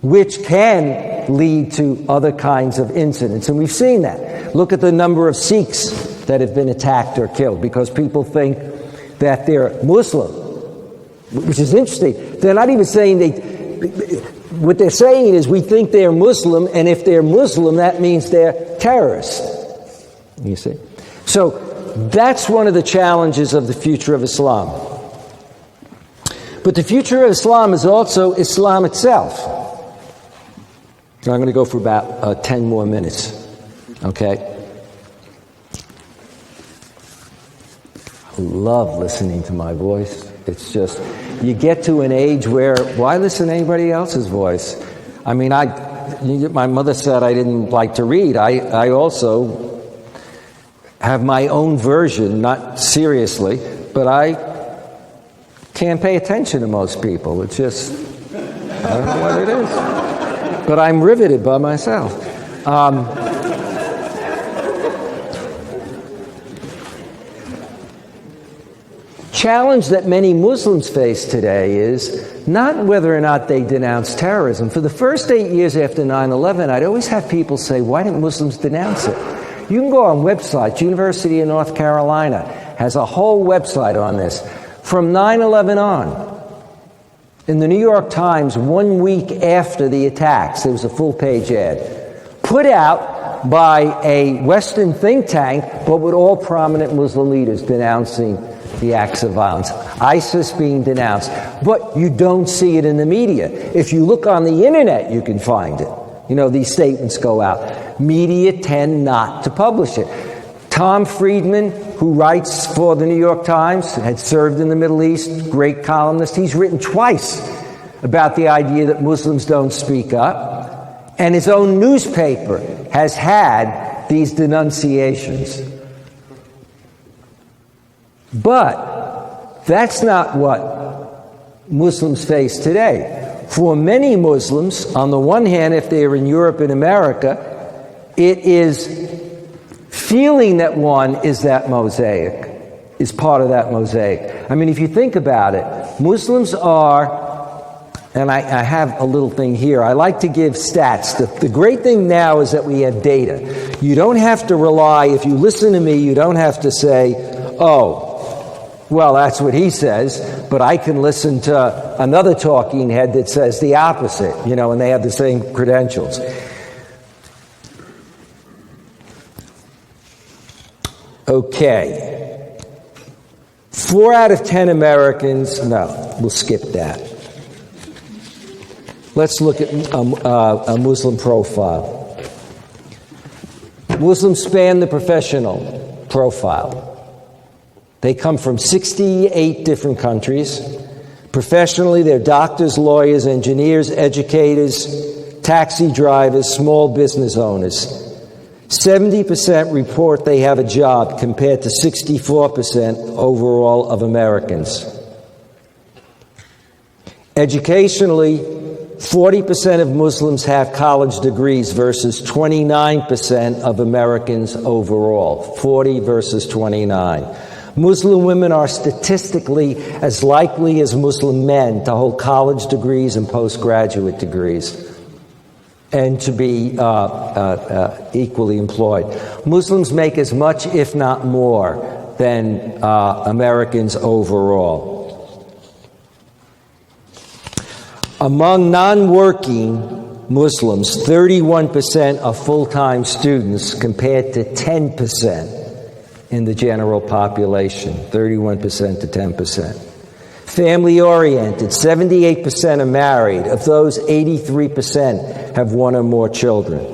which can lead to other kinds of incidents. And we've seen that. Look at the number of Sikhs that have been attacked or killed because people think that they're Muslim, which is interesting. They're not even saying what they're saying is we think they're Muslim, and if they're Muslim, that means they're terrorists. You see? So that's one of the challenges of the future of Islam. But the future of Islam is also Islam itself. So I'm going to go for about 10 more minutes. Okay? I love listening to my voice. It's just, you get to an age where, why listen to anybody else's voice? I mean, my mother said I didn't like to read. I also have my own version, not seriously, but I can't pay attention to most people. It's just, I don't know what it is. But I'm riveted by myself. Challenge that many Muslims face today is not whether or not they denounce terrorism. For the first 8 years after 9/11, I'd always have people say, why didn't Muslims denounce it? You can go on websites. University of North Carolina has a whole website on this. From 9/11 on, in the New York Times, 1 week after the attacks, there was a full-page ad put out by a Western think tank, but with all prominent Muslim leaders denouncing the acts of violence. ISIS being denounced. But you don't see it in the media. If you look on the internet, you can find it. You know, these statements go out. Media tend not to publish it. Tom Friedman, who writes for the New York Times, had served in the Middle East, great columnist, he's written twice about the idea that Muslims don't speak up. And his own newspaper has had these denunciations. But that's not what Muslims face today. For many Muslims, on the one hand, if they're in Europe and America, it is feeling that one is that mosaic, is part of that mosaic. I mean, if you think about it, Muslims are, and I have a little thing here, I like to give stats. The great thing now is that we have data. You don't have to rely, if you listen to me, you don't have to say, oh, well, that's what he says, but I can listen to another talking head that says the opposite, you know, and they have the same credentials. Okay. 4 out of 10 Americans, no, we'll skip that. Let's look at a Muslim profile. Muslims span the professional profile. They come from 68 different countries. Professionally, they're doctors, lawyers, engineers, educators, taxi drivers, small business owners. 70% report they have a job compared to 64% overall of Americans. Educationally, 40% of Muslims have college degrees versus 29% of Americans overall. 40 versus 29. Muslim women are statistically as likely as Muslim men to hold college degrees and postgraduate degrees and to be equally employed. Muslims make as much, if not more, than Americans overall. Among non-working Muslims, 31% are full-time students compared to 10% in the general population, 31% to 10%. Family-oriented, 78% are married. Of those, 83% have 1 or more children.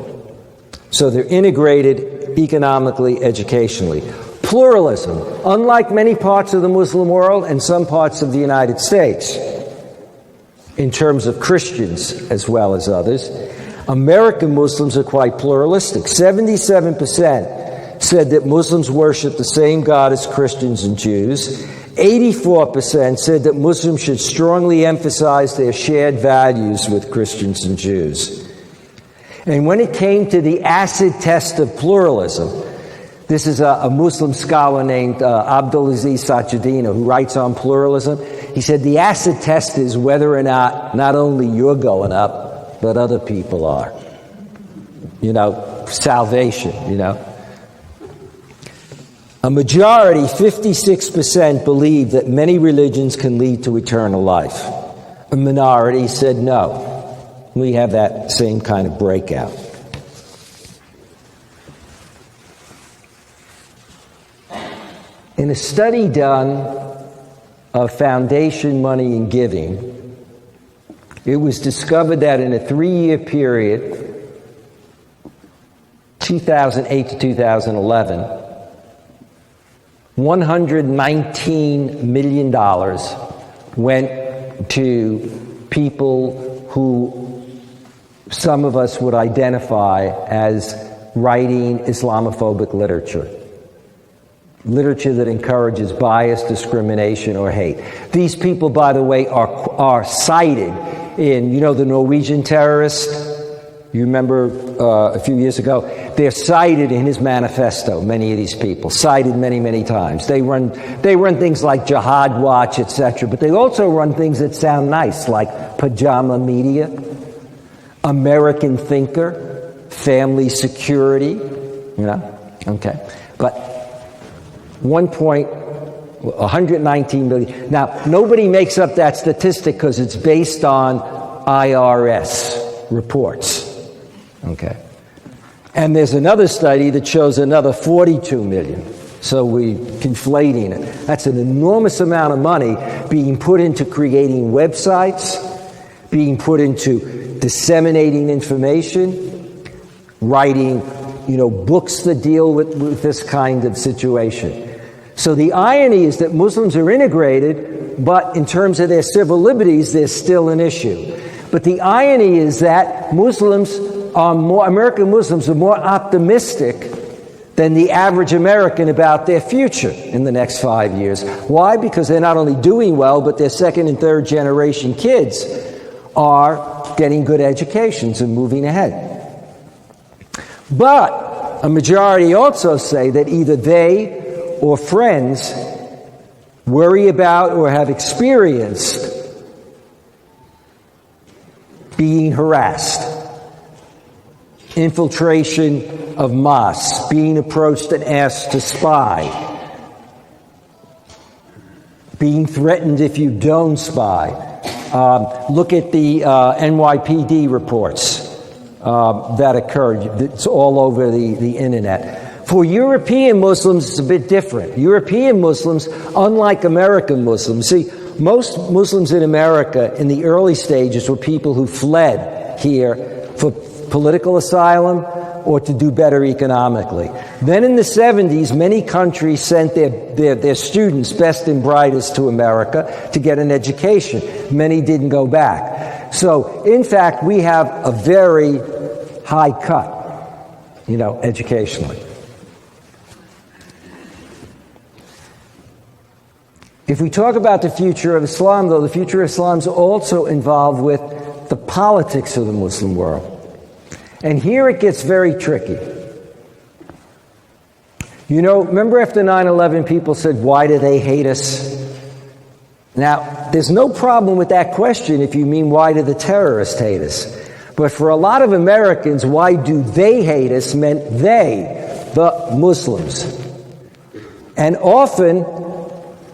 So they're integrated economically, educationally. Pluralism, unlike many parts of the Muslim world and some parts of the United States, in terms of Christians as well as others, American Muslims are quite pluralistic. 77% said that Muslims worship the same God as Christians and Jews. 84% said that Muslims should strongly emphasize their shared values with Christians and Jews. And when it came to the acid test of pluralism, this is a Muslim scholar named Abdulaziz Sajidina who writes on pluralism. He said the acid test is whether or not only you're going up, but other people are. You know, salvation, you know. A majority, 56%, believe that many religions can lead to eternal life. A minority said no. We have that same kind of breakout. In a study done of foundation money and giving, it was discovered that in a 3-year period, 2008 to 2011, $119 million went to people who some of us would identify as writing Islamophobic literature. Literature that encourages bias, discrimination, or hate. These people, by the way, are cited in, the Norwegian terrorist. You remember a few years ago? They're cited in his manifesto, many of these people, cited many, many times. They run things like Jihad Watch, etc., but they also run things that sound nice, like Pajama Media, American Thinker, Family Security, Okay. But 119 million. Now, nobody makes up that statistic because it's based on IRS reports. Okay. And there's another study that shows another 42 million. So we're conflating it. That's an enormous amount of money being put into creating websites, being put into disseminating information, writing, books that deal with this kind of situation. So the irony is that Muslims are integrated, but in terms of their civil liberties, there's still an issue. But the irony is that American Muslims are more optimistic than the average American about their future in the next 5 years. Why? Because they're not only doing well, but their second and third generation kids are getting good educations and moving ahead. But a majority also say that either they or friends worry about or have experienced being harassed, infiltration of mosques, being approached and asked to spy, being threatened if you don't spy. Look at the NYPD reports that occurred. It's all over the internet. For European Muslims, it's a bit different. European Muslims, unlike American Muslims, see, most Muslims in America in the early stages were people who fled here for political asylum or to do better economically. Then in the 70s, many countries sent their students, best and brightest, to America to get an education. Many didn't go back. So, in fact, we have a very high cut, educationally. If we talk about the future of Islam, though, the future of Islam is also involved with the politics of the Muslim world. And here it gets very tricky. Remember after 9/11, people said, why do they hate us? Now, there's no problem with that question if you mean, why do the terrorists hate us? But for a lot of Americans, why do they hate us meant they, the Muslims. And often,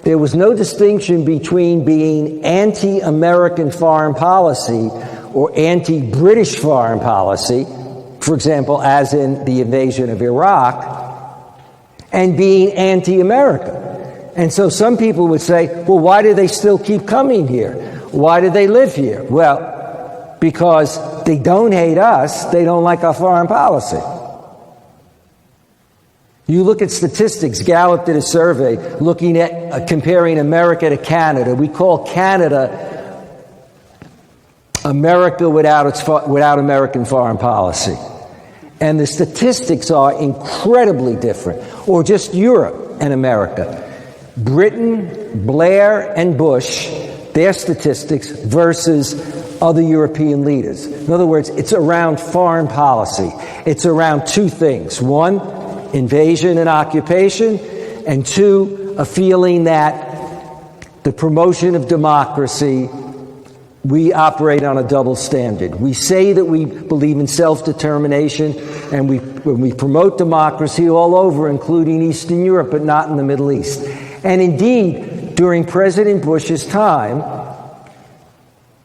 there was no distinction between being anti-American foreign policy or anti-British foreign policy, for example, as in the invasion of Iraq, and being anti-American. And so some people would say, well, why do they still keep coming here? Why do they live here? Well, because they don't hate us, they don't like our foreign policy. You look at statistics. Gallup did a survey looking at comparing America to Canada. We call Canada America without American foreign policy. And the statistics are incredibly different. Or just Europe and America. Britain, Blair, and Bush, their statistics versus other European leaders. In other words, it's around foreign policy. It's around two things. One, invasion and occupation, and two, a feeling that the promotion of democracy, we operate on a double standard. We say that we believe in self-determination, and when we promote democracy all over, including Eastern Europe, but not in the Middle East. And indeed, during President Bush's time,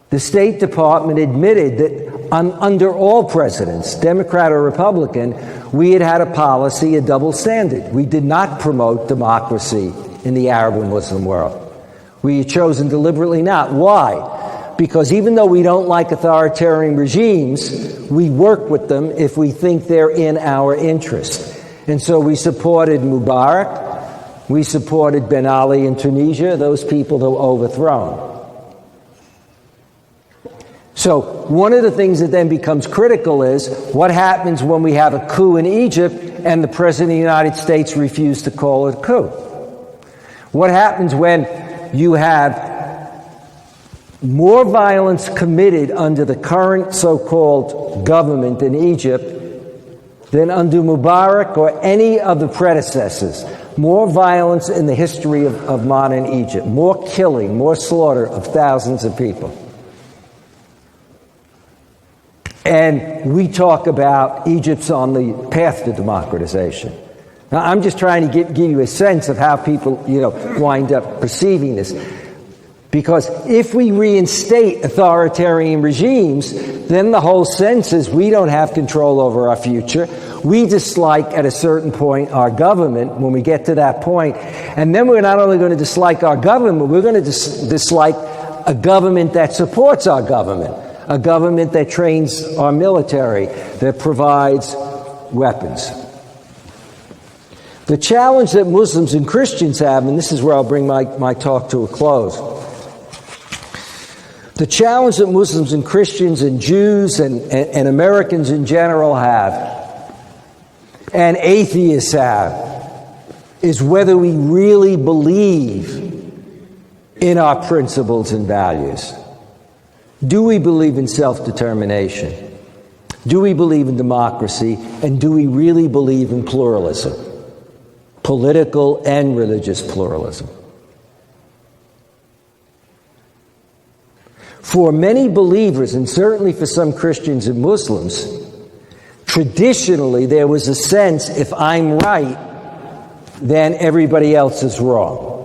the State Department admitted that under all presidents, Democrat or Republican, we had a policy, a double standard. We did not promote democracy in the Arab and Muslim world. We had chosen deliberately not. Why? Because even though we don't like authoritarian regimes, we work with them if we think they're in our interest. And so we supported Mubarak, we supported Ben Ali in Tunisia, those people that were overthrown. So one of the things that then becomes critical is what happens when we have a coup in Egypt and the President of the United States refused to call it a coup? What happens when you have more violence committed under the current so-called government in Egypt than under Mubarak or any of the predecessors? More violence in the history of modern Egypt, more killing, more slaughter of thousands of people. And we talk about Egypt's on the path to democratization. Now, I'm just trying to give you a sense of how people, wind up perceiving this. Because if we reinstate authoritarian regimes, then the whole sense is we don't have control over our future. We dislike, at a certain point, our government when we get to that point. And then we're not only going to dislike our government, we're going to dislike a government that supports our government. A government that trains our military, that provides weapons. The challenge that Muslims and Christians have, and this is where I'll bring my talk to a close. The challenge that Muslims and Christians and Jews and Americans in general have, and atheists have, is whether we really believe in our principles and values. Do we believe in self-determination? Do we believe in democracy? And do we really believe in pluralism? Political and religious pluralism. For many believers, and certainly for some Christians and Muslims, traditionally there was a sense, if I'm right, then everybody else is wrong.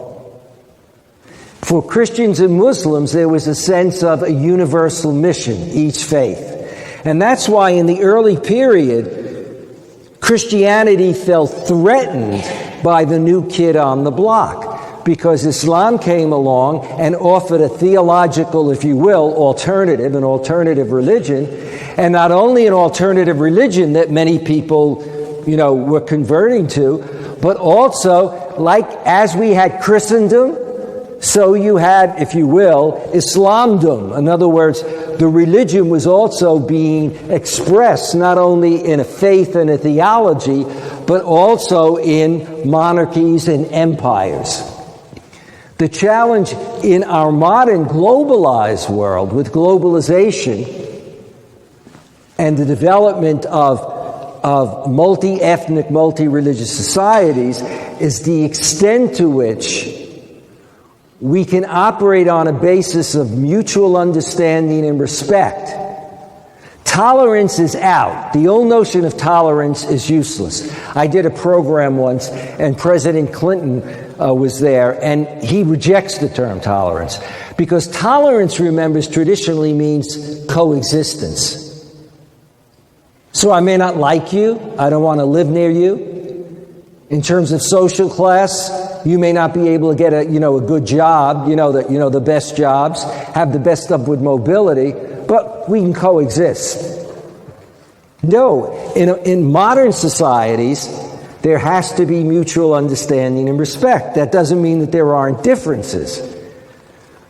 For Christians and Muslims, there was a sense of a universal mission, each faith. And that's why in the early period, Christianity felt threatened by the new kid on the block, because Islam came along and offered a theological, if you will, alternative, an alternative religion, and not only an alternative religion that many people, were converting to, but also, like as we had Christendom, so you had, if you will, Islamdom. In other words, the religion was also being expressed not only in a faith and a theology, but also in monarchies and empires. The challenge in our modern globalized world, with globalization and the development of multi-ethnic, multi-religious societies, is the extent to which we can operate on a basis of mutual understanding and respect. Tolerance is out. The old notion of tolerance is useless. I did a program once, and President Clinton was there, and he rejects the term tolerance, because tolerance, remembers, traditionally means coexistence. So I may not like you. I don't want to live near you. In terms of social class, you may not be able to get a good job, the best jobs, have the best stuff with mobility, but we can coexist. No, in modern societies, there has to be mutual understanding and respect. That doesn't mean that there aren't differences,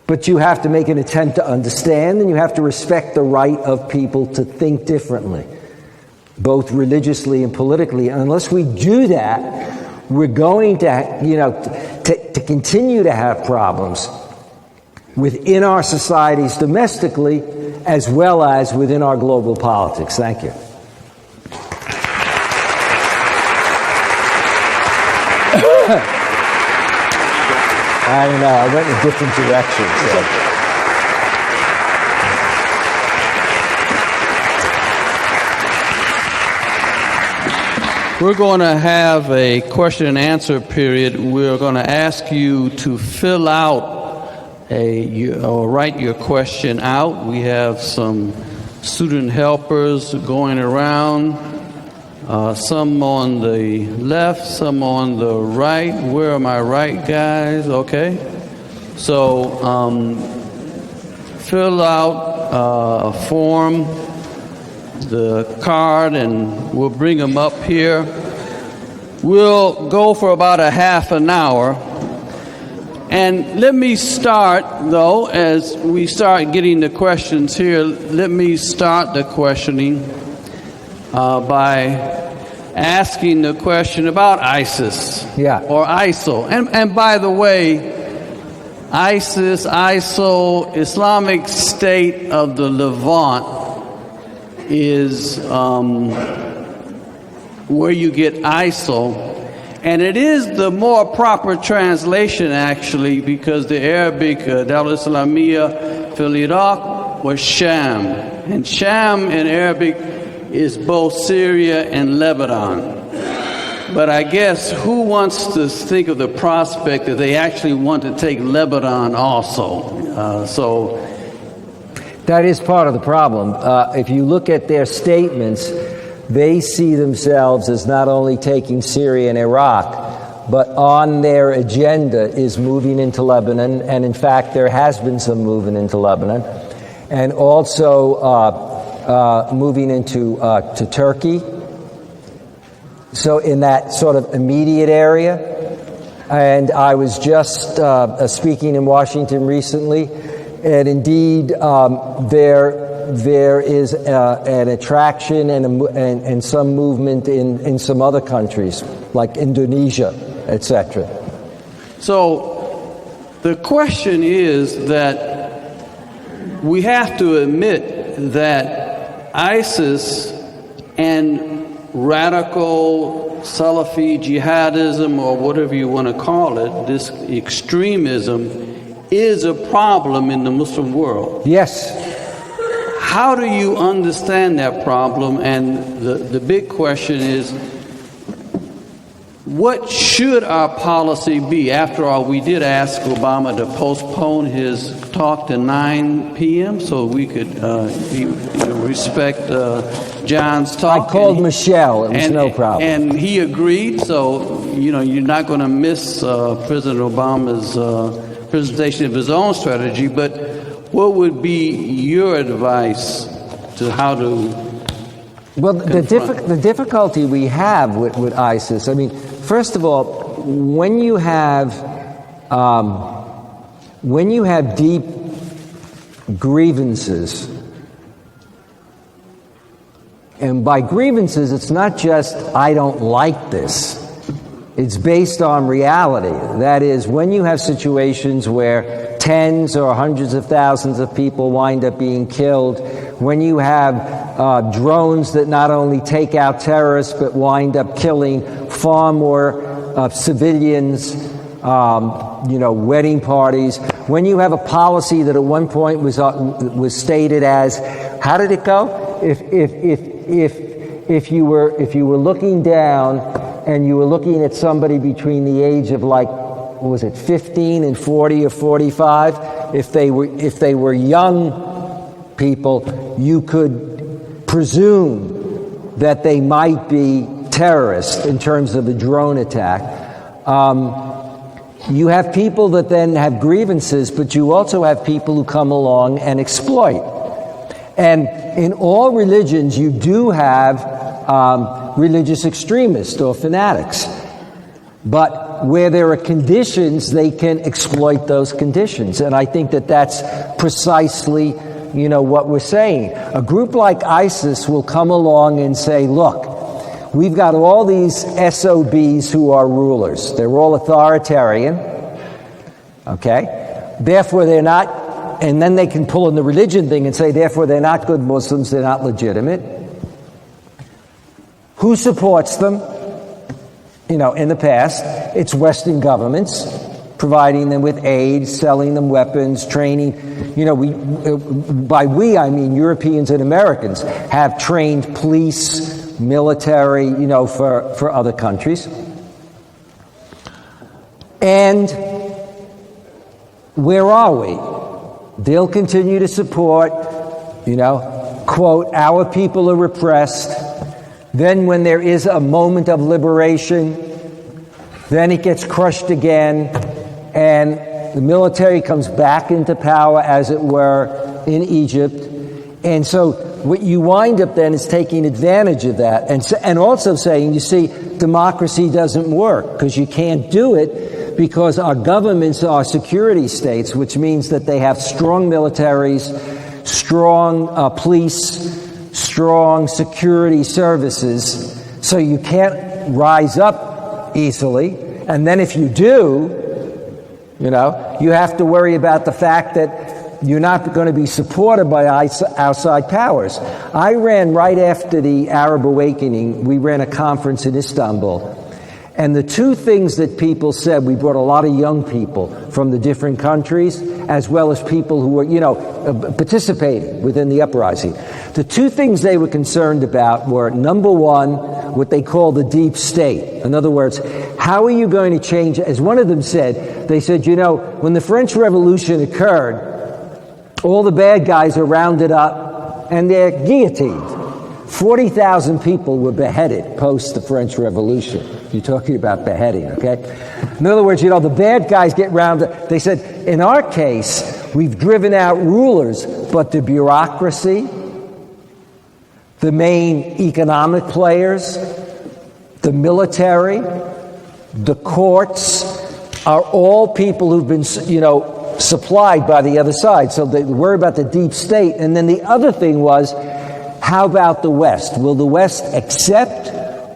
but you have to make an attempt to understand, and you have to respect the right of people to think differently, both religiously and politically. Unless we do that, we're going to continue to have problems within our societies domestically, as well as within our global politics. Thank you. I don't know. I went in a different direction. So. We're going to have a question and answer period. We're going to ask you to fill out or write your question out. We have some student helpers going around, some on the left, some on the right. Where are my right guys? Okay. So fill out a form, the card, and we'll bring them up here. We'll go for about a half an hour, And let me start, though, as we start getting the questions here, let me start the questioning by asking the question about ISIS or ISIL. And by the way, ISIS, ISIL, Islamic State of the Levant is where you get ISIL. And it is the more proper translation, actually, because the Arabic, Dawla Islamiyya fil Iraq was Sham. And Sham in Arabic is both Syria and Lebanon. But I guess who wants to think of the prospect that they actually want to take Lebanon also? So that is part of the problem. If you look at their statements, they see themselves as not only taking Syria and Iraq, but on their agenda is moving into Lebanon, and in fact there has been some movement into Lebanon, and also moving into to Turkey. So in that sort of immediate area. And I was just speaking in Washington recently, and indeed there is an attraction and some movement in some other countries, like Indonesia, etc. So the question is that we have to admit that ISIS and radical Salafi jihadism, or whatever you want to call it, this extremism, is a problem in the Muslim world. Yes. How do you understand that problem? And the big question is, what should our policy be? After all, we did ask Obama to postpone his talk to 9 p.m. so we could respect John's talk. I called Michelle. It was no problem. And he agreed. So, you're not going to miss President Obama's presentation of his own strategy. But what would be your advice to how to Well, the difficulty we have with ISIS, I mean, first of all, when you have deep grievances, and by grievances, it's not just, I don't like this. It's based on reality. That is, when you have situations where tens or hundreds of thousands of people wind up being killed, when you have drones that not only take out terrorists but wind up killing far more civilians, wedding parties, when you have a policy that at one point was stated as, how did it go? If you were looking down and you were looking at somebody between the age of 15 and 40 or 45, if they were young people, you could presume that they might be terrorists in terms of a drone attack. You have people that then have grievances, but you also have people who come along and exploit. And in all religions, you do have religious extremists or fanatics. But where there are conditions, they can exploit those conditions. And I think that that's precisely, what we're saying. A group like ISIS will come along and say, look, we've got all these SOBs who are rulers. They're all authoritarian. Okay? Therefore, they're not, and then they can pull in the religion thing and say, therefore, they're not good Muslims, they're not legitimate. Who supports them? In the past, it's Western governments providing them with aid, selling them weapons, training. By we, I mean Europeans and Americans have trained police, military, for other countries. And where are we? They'll continue to support, quote, our people are repressed. Then when there is a moment of liberation, then it gets crushed again, and the military comes back into power, as it were, in Egypt. And so what you wind up then is taking advantage of that and also saying, you see, democracy doesn't work because you can't do it because our governments are security states, which means that they have strong militaries, strong police, strong security services, so you can't rise up easily. And then if you do, you have to worry about the fact that you're not going to be supported by outside powers. I ran right after the Arab Awakening, we ran a conference in Istanbul. And the two things that people said, we brought a lot of young people from the different countries, as well as people who were, participating within the uprising. The two things they were concerned about were, number one, what they call the deep state. In other words, how are you going to change? As one of them said, they said, when the French Revolution occurred, all the bad guys are rounded up and they're guillotined. 40,000 people were beheaded post the French Revolution. You're talking about beheading, okay? In other words, the bad guys get rounded up. They said, in our case, we've driven out rulers, but the bureaucracy, the main economic players, the military, the courts are all people who've been, supplied by the other side. So they worry about the deep state. And then the other thing was, how about the West? Will the West accept,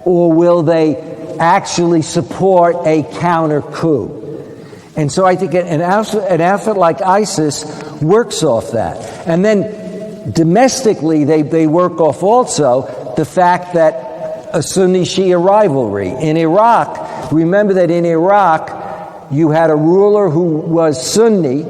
or will they actually support a counter coup? And so I think an outfit like ISIS works off that. And then domestically, they work off also the fact that a Sunni-Shia rivalry. In Iraq, remember that in Iraq, you had a ruler who was Sunni,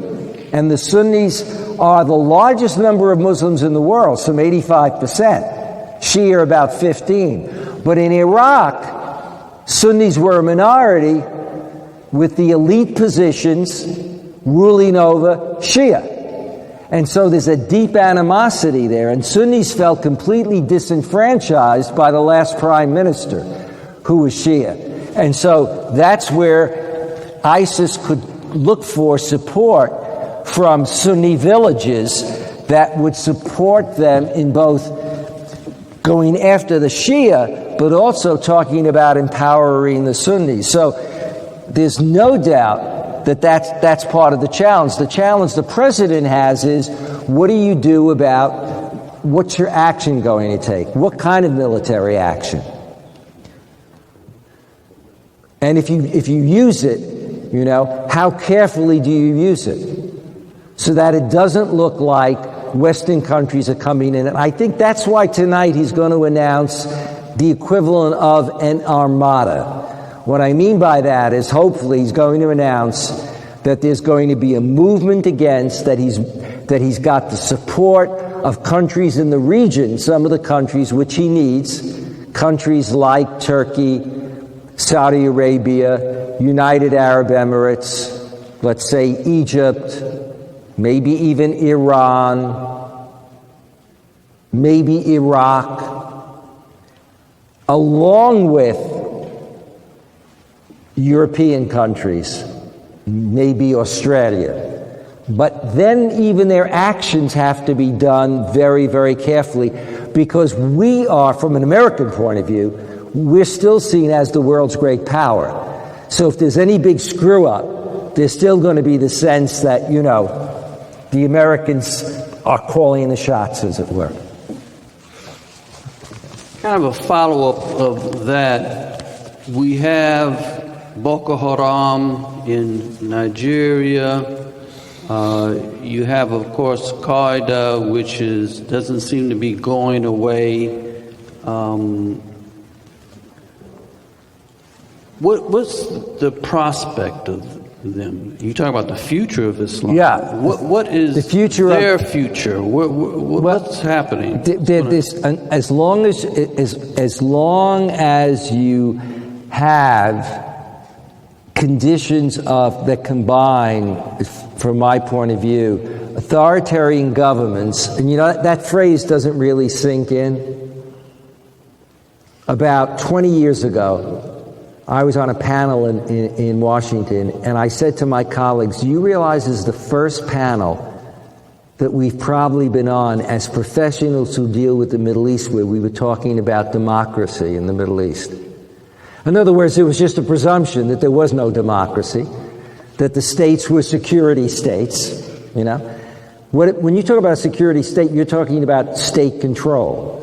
and the Sunnis are the largest number of Muslims in the world, some 85%. Shia about 15%. But in Iraq, Sunnis were a minority with the elite positions ruling over Shia. And so there's a deep animosity there, and Sunnis felt completely disenfranchised by the last prime minister, who was Shia. And so that's where ISIS could look for support from Sunni villages that would support them in both going after the Shia, but also talking about empowering the Sunnis. So there's no doubt that that's part of the challenge. The challenge the president has is, what do you do about, what's your action going to take? What kind of military action? And if you use it, how carefully do you use it so that it doesn't look like Western countries are coming in? And I think that's why tonight he's going to announce the equivalent of an armada. What I mean by that is, hopefully he's going to announce that there's going to be a movement against, that he's got the support of countries in the region, some of the countries which he needs, countries like Turkey, Saudi Arabia, United Arab Emirates, let's say Egypt, maybe even Iran, maybe Iraq, along with European countries, maybe Australia. But then even their actions have to be done very, very carefully, because we are, from an American point of view, we're still seen as the world's great power. So if there's any big screw up, there's still going to be the sense that, the Americans are calling the shots, as it were. Kind of a follow-up of that, we have Boko Haram in Nigeria. You have, of course, Qaeda, which doesn't seem to be going away. What's the prospect of them? You talk about the future of Islam. Yeah. What is the future their future? What's happening? As long as you have conditions that combine, from my point of view, authoritarian governments, and that phrase doesn't really sink in. About 20 years ago, I was on a panel in Washington, and I said to my colleagues, do you realize this is the first panel that we've probably been on as professionals who deal with the Middle East, where we were talking about democracy in the Middle East. In other words, it was just a presumption that there was no democracy, that the states were security states, you know. When you talk about a security state, you're talking about state control.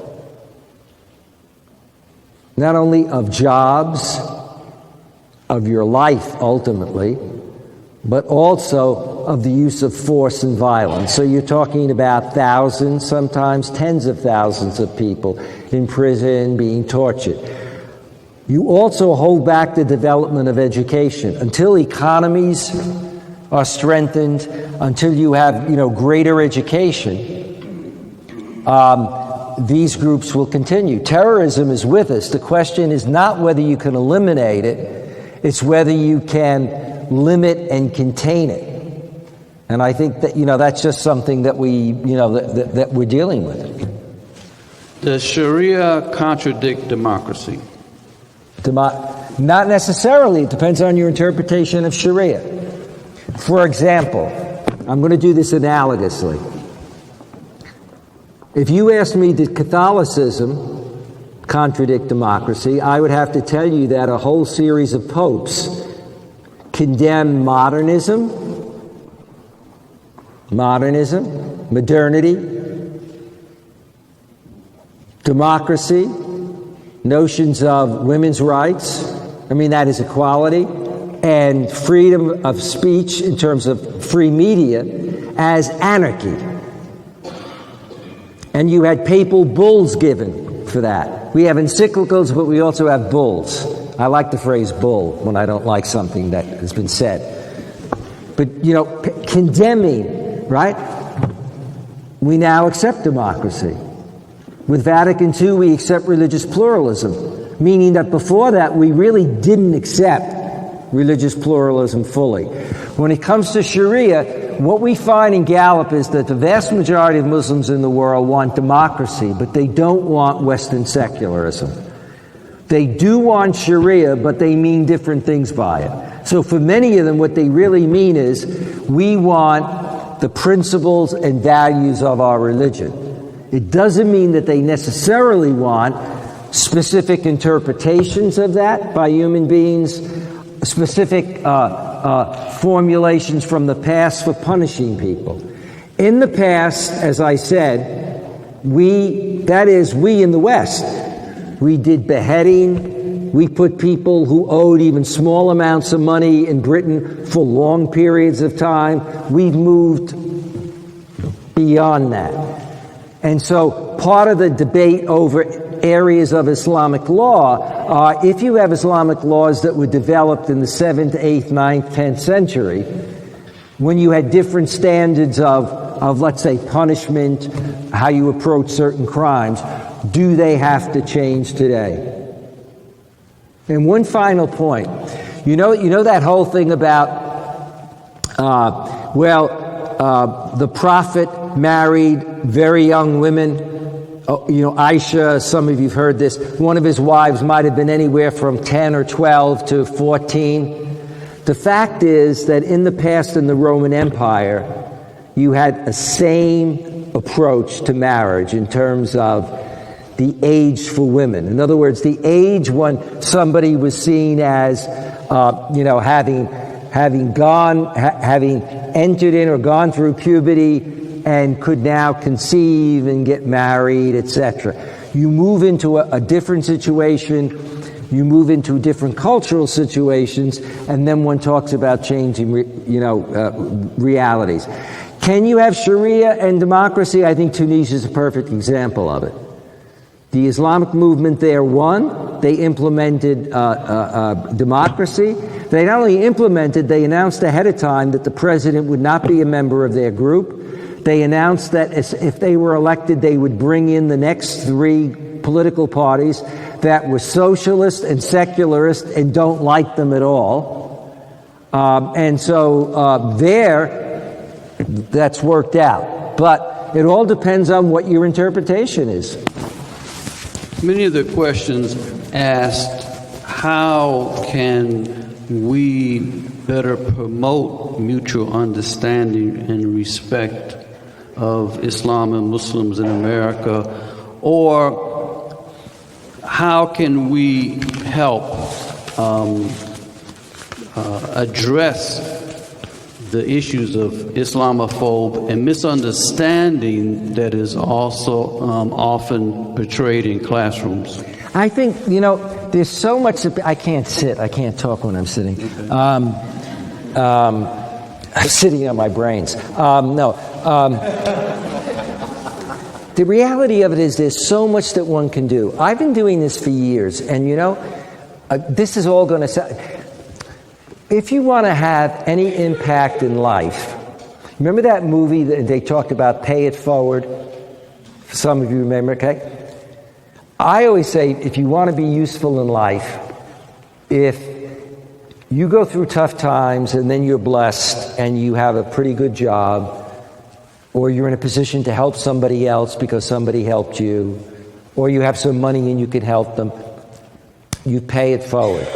Not only of jobs, of your life ultimately, but also of the use of force and violence. So you're talking about thousands, sometimes tens of thousands of people in prison being tortured. You also hold back the development of education until economies are strengthened, until you have, greater education. These groups will continue. Terrorism is with us. The question is not whether you can eliminate it, it's whether you can limit and contain it. And I think that, that's just something that that we're dealing with. Does Sharia contradict democracy? Not necessarily. It depends on your interpretation of Sharia. For example, I'm going to do this analogously. If you asked me, did Catholicism contradict democracy, I would have to tell you that a whole series of popes condemn modernism, modernity, democracy, notions of women's rights, that is equality, and freedom of speech in terms of free media as anarchy. And you had papal bulls given for that. We have encyclicals, but we also have bulls. I like the phrase bull when I don't like something that has been said. But, condemning, right? We now accept democracy. With Vatican II, we accept religious pluralism, meaning that before that, we really didn't accept religious pluralism fully. When it comes to Sharia, what we find in Gallup is that the vast majority of Muslims in the world want democracy, but they don't want Western secularism. They do want Sharia, but they mean different things by it. So for many of them, what they really mean is, we want the principles and values of our religion. It doesn't mean that they necessarily want specific interpretations of that by human beings, specific formulations from the past for punishing people. In the past, as I said, we in the West, we did beheading. We put people who owed even small amounts of money in Britain for long periods of time. We've moved beyond that. And so part of the debate over areas of Islamic law are, if you have Islamic laws that were developed in the 7th, 8th, 9th, 10th century, when you had different standards of let's say, punishment, how you approach certain crimes, do they have to change today? And one final point. You know that whole thing about, the Prophet married very young women. Aisha, some of you have heard this, one of his wives might have been anywhere from 10 or 12 to 14. The fact is that in the past in the Roman Empire, you had a same approach to marriage in terms of the age for women. In other words, the age when somebody was seen as, having entered in or gone through puberty and could now conceive and get married, etc. You move into a different situation, you move into different cultural situations, and then one talks about changing, realities. Can you have Sharia and democracy? I think Tunisia is a perfect example of it. The Islamic movement there won. They implemented democracy. They not only implemented, they announced ahead of time that the president would not be a member of their group. They announced that if they were elected, they would bring in the next 3 political parties that were socialist and secularist and don't like them at all. And so that's worked out. But it all depends on what your interpretation is. Many of the questions asked, how can we better promote mutual understanding and respect of Islam and Muslims in America? Or how can we help address the issues of Islamophobia and misunderstanding that is also often portrayed in classrooms? I think, there's so much that I can't sit. I can't talk when I'm sitting. I'm sitting on my brains. The reality of it is there's so much that one can do. I've been doing this for years, and this is all going to sound... If you want to have any impact in life, remember that movie that they talked about, Pay It Forward? Some of you remember, okay? I always say, if you want to be useful in life, if you go through tough times and then you're blessed and you have a pretty good job, or you're in a position to help somebody else because somebody helped you, or you have some money and you can help them, you pay it forward.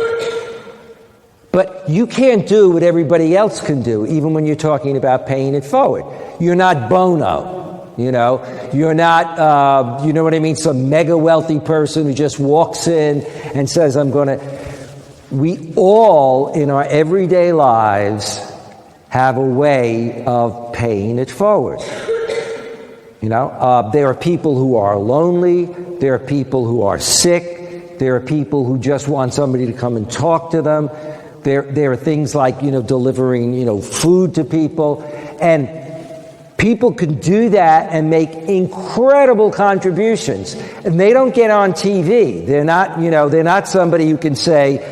But you can't do what everybody else can do, even when you're talking about paying it forward. You're not Bono, You're not, you know what I mean, some mega wealthy person who just walks in and says, We all, in our everyday lives, have a way of paying it forward. There are people who are lonely. There are people who are sick. There are people who just want somebody to come and talk to them. There are things like, delivering, food to people. And people can do that and make incredible contributions. And they don't get on TV. They're not somebody who can say,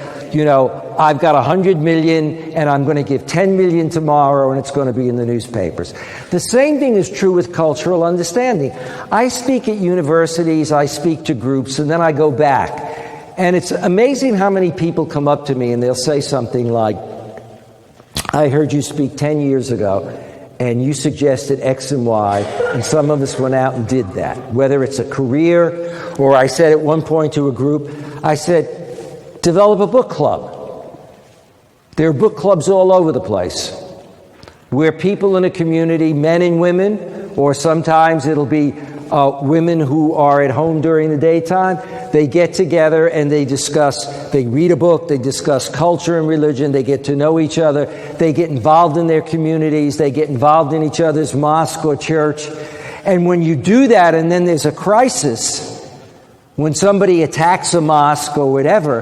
I've got 100 million and I'm going to give 10 million tomorrow and it's going to be in the newspapers. The same thing is true with cultural understanding. I speak at universities, I speak to groups, and then I go back. And it's amazing how many people come up to me and they'll say something like, I heard you speak 10 years ago and you suggested X and Y, and some of us went out and did that. Whether it's a career, or I said at one point to a group, I said, develop a book club. There are book clubs all over the place where people in a community, men and women, or sometimes it'll be women who are at home during the daytime, they get together and they read a book, they discuss culture and religion, they get to know each other, they get involved in their communities, they get involved in each other's mosque or church. And when you do that and then there's a crisis, when somebody attacks a mosque or whatever,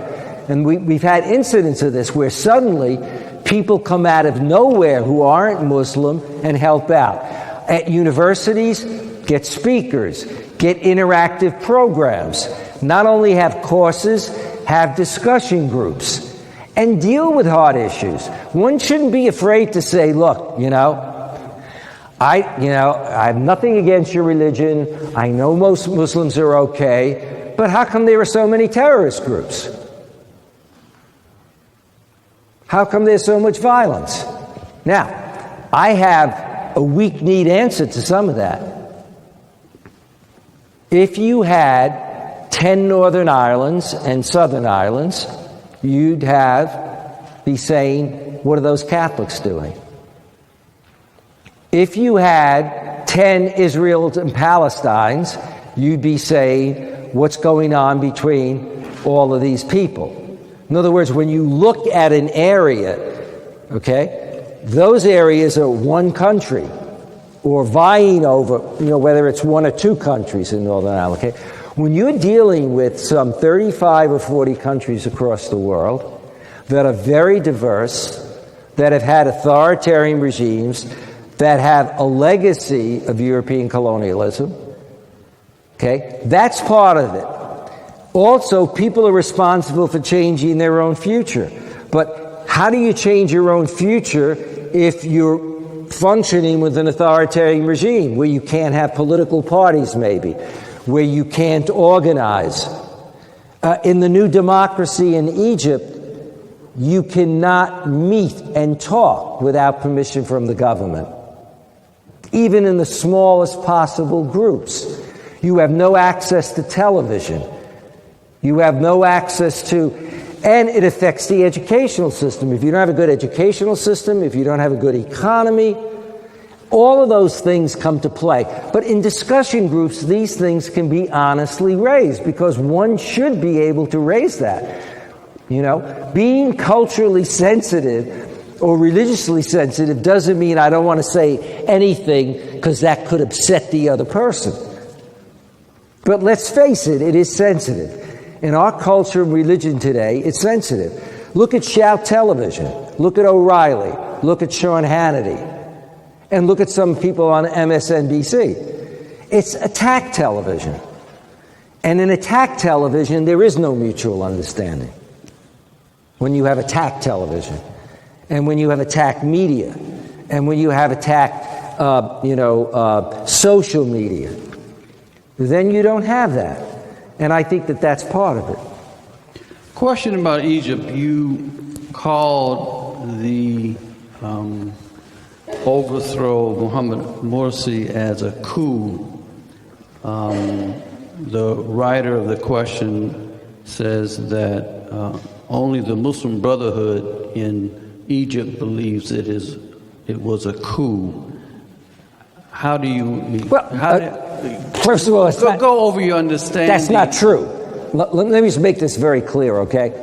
and we've had incidents of this where suddenly people come out of nowhere who aren't Muslim and help out. At universities, get speakers, get interactive programs. Not only have courses, have discussion groups, and deal with hard issues. One shouldn't be afraid to say, look, I have nothing against your religion. I know most Muslims are okay, but how come there are so many terrorist groups? How come there's so much violence? Now, I have a weak-kneed answer to some of that. If you had 10 Northern Irelands and Southern Irelands, you'd be saying, what are those Catholics doing? If you had 10 Israels and Palestines, you'd be saying, what's going on between all of these people? In other words, when you look at an area, those areas are one country, or vying over, whether it's one or two countries in Northern Ireland. When you're dealing with some 35 or 40 countries across the world that are very diverse, that have had authoritarian regimes, that have a legacy of European colonialism, that's part of it. Also, people are responsible for changing their own future. But how do you change your own future if you're functioning with an authoritarian regime where you can't have political parties, maybe, where you can't organize? In the new democracy in Egypt, you cannot meet and talk without permission from the government, even in the smallest possible groups. You have no access to television. You have no access to, and it affects the educational system. If you don't have a good educational system, if you don't have a good economy, All of those things come to play. But in discussion groups, these things can be honestly raised because one should be able to raise that. You know, being culturally sensitive or religiously sensitive doesn't mean I don't want to say anything because that could upset the other person. But let's face it, it is sensitive. In our culture and religion today, it's sensitive. Look at Shout Television. Look at O'Reilly. Look at Sean Hannity. And look at some people on MSNBC. It's attack television. And in attack television, there is no mutual understanding. When you have attack television, and when you have attack media, and when you have attack, social media, then you don't have that. And I think that that's part of it. Question about Egypt. You called the overthrow of Mohamed Morsi as a coup. The writer of the question says that only the Muslim Brotherhood in Egypt believes it was a coup. How do you? First of all, go over your understanding. That's not true. Let me just make this very clear, okay?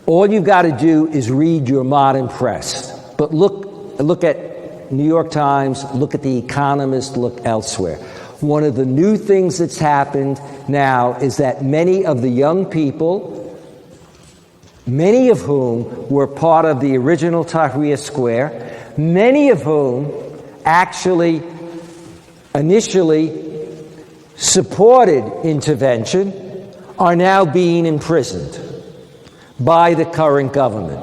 All you got to do is read your modern press. But look at New York Times, look at The Economist, look elsewhere. One of the new things that's happened now is that many of the young people, many of whom were part of the original Tahrir Square, many of whom actually initially supported intervention, are now being imprisoned by the current government,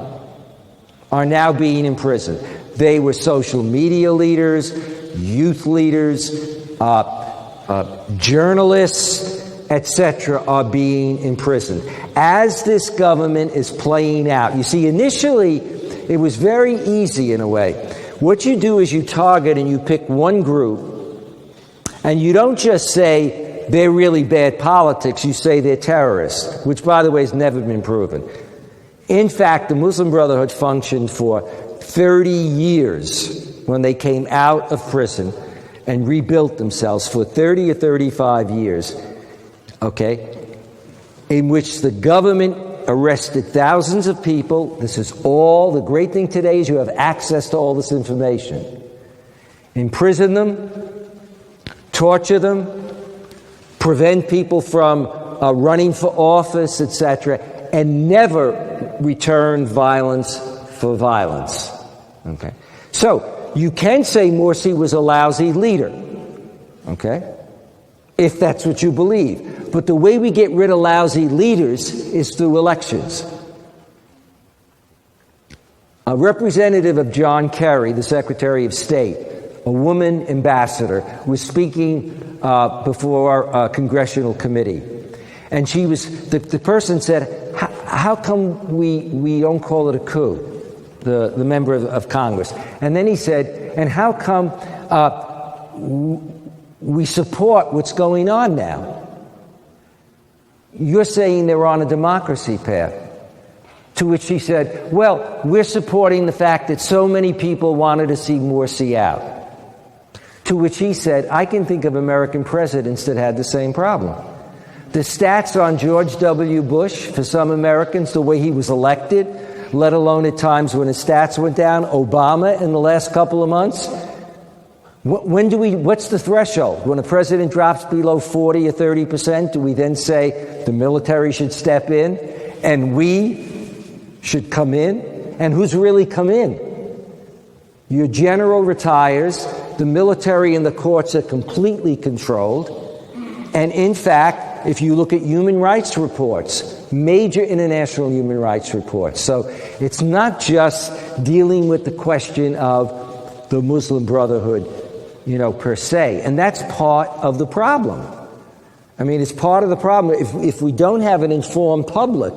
are now being imprisoned. They were social media leaders, youth leaders, journalists, etc., are being imprisoned. As this government is playing out, you see, initially it was very easy in a way. What you do is you target and you pick one group, and you don't just say they're really bad politics, you say they're terrorists, which, by the way, has never been proven. In fact, the Muslim Brotherhood functioned for 30 years when they came out of prison and rebuilt themselves for 30 or 35 years, okay, in which the government arrested thousands of people. This is all, the great thing today is you have access to all this information. Imprison them, torture them, prevent people from running for office, etc., and never return violence for violence. Okay? So, you can say Morsi was a lousy leader, okay? If that's what you believe. But the way we get rid of lousy leaders is through elections. A representative of John Kerry, the Secretary of State, a woman ambassador, was speaking before our congressional committee. And she was, the person said, how come we don't call it a coup? The member of Congress. And then he said, and how come we support what's going on now? You're saying they're on a democracy path. To which he said, well, we're supporting the fact that so many people wanted to see Morsi out. To which he said, I can think of American presidents that had the same problem. The stats on George W. Bush, for some Americans, the way he was elected, let alone at times when his stats went down, Obama in the last couple of months, what's the threshold? When a president drops below 40 or 30%, do we then say the military should step in and we should come in? And who's really come in? Your general retires, the military and the courts are completely controlled, and in fact, if you look at human rights reports, major international human rights reports, so it's not just dealing with the question of the Muslim Brotherhood, per se, and that's part of the problem. I mean, it's part of the problem. If we don't have an informed public,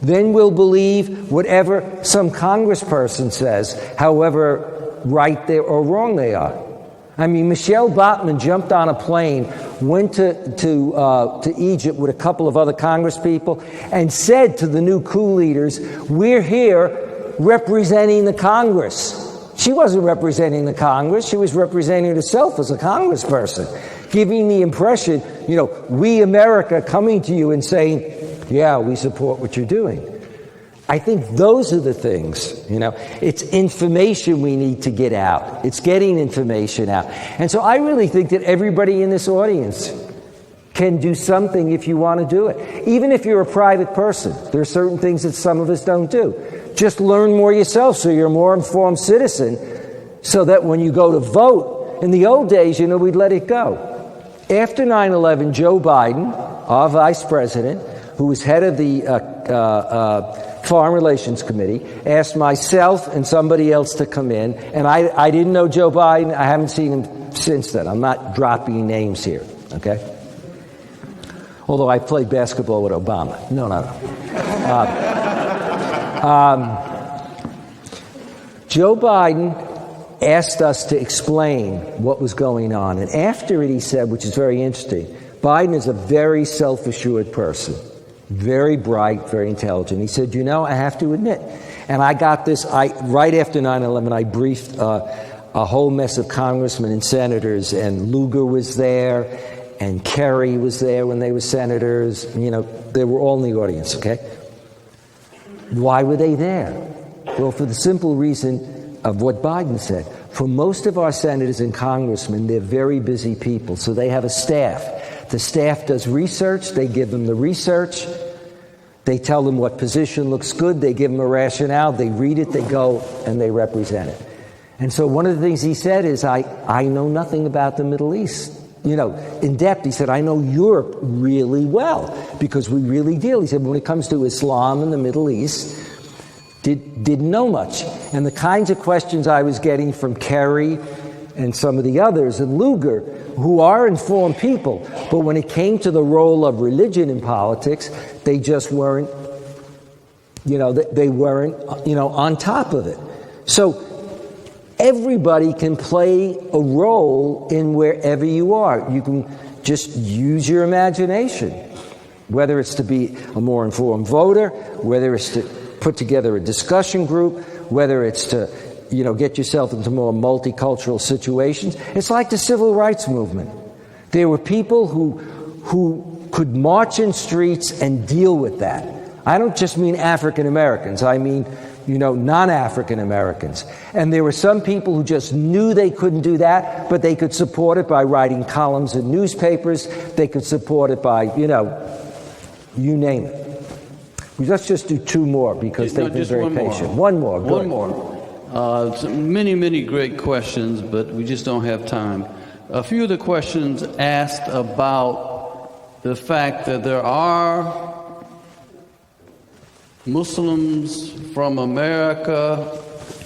then we'll believe whatever some congressperson says, however right they or wrong they are. I mean, Michelle Bachmann jumped on a plane, went to Egypt with a couple of other congresspeople, and said to the new coup leaders, we're here representing the Congress. She wasn't representing the Congress. She was representing herself as a congressperson, giving the impression, we America coming to you and saying, yeah, we support what you're doing. I think those are the things, It's information we need to get out. It's getting information out. And so I really think that everybody in this audience can do something if you want to do it. Even if you're a private person, there are certain things that some of us don't do. Just learn more yourself so you're a more informed citizen, so that when you go to vote, in the old days, we'd let it go. After 9/11, Joe Biden, our vice president, who was head of the Foreign Relations Committee, asked myself and somebody else to come in, and I didn't know Joe Biden. I haven't seen him since then. I'm not dropping names here, okay? Although I played basketball with Obama. No. Joe Biden asked us to explain what was going on. And after it, he said, which is very interesting, Biden is a very self-assured person, very bright, very intelligent. He said, I have to admit, and I got this, right after 9/11, I briefed a whole mess of congressmen and senators, and Lugar was there, and Kerry was there when they were senators. They were all in the audience, okay? Why were they there? Well, for the simple reason of what Biden said. For most of our senators and congressmen, they're very busy people, so they have a staff. The staff does research. They give them the research. They tell them what position looks good. They give them a rationale. They read it. They go and they represent it. And so one of the things he said is, I know nothing about the Middle East. In depth, he said, I know Europe really well because we really deal. He said, when it comes to Islam and the Middle East, didn't know much. And the kinds of questions I was getting from Kerry and some of the others and Lugar, who are informed people, but when it came to the role of religion in politics, they just weren't, they weren't, on top of it. So everybody can play a role in wherever you are. You can just use your imagination, whether it's to be a more informed voter, whether it's to put together a discussion group, whether it's to, get yourself into more multicultural situations. It's like the civil rights movement. There were people who could march in streets and deal with that. I don't just mean African Americans. I mean, non-African Americans. And there were some people who just knew they couldn't do that, but they could support it by writing columns in newspapers. They could support it by, you name it. Let's just do two more because they've been very patient. One more. Good. One more. Many, many great questions, but we just don't have time. A few of the questions asked about the fact that there are Muslims from America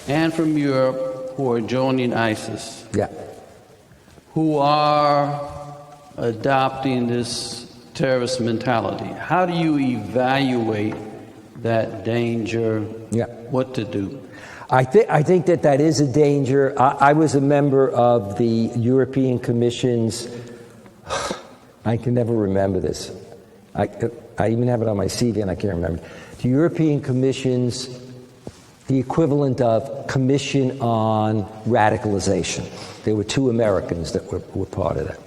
and from Europe who are joining ISIS. Yeah. Who are adopting this terrorist mentality. How do you evaluate that danger? Yeah. What to do? I think that is a danger. I was a member of the European Commission's, I can never remember this. I even have it on my CV and I can't remember. The European Commission's, the equivalent of Commission on Radicalization. There were two Americans that were part of that.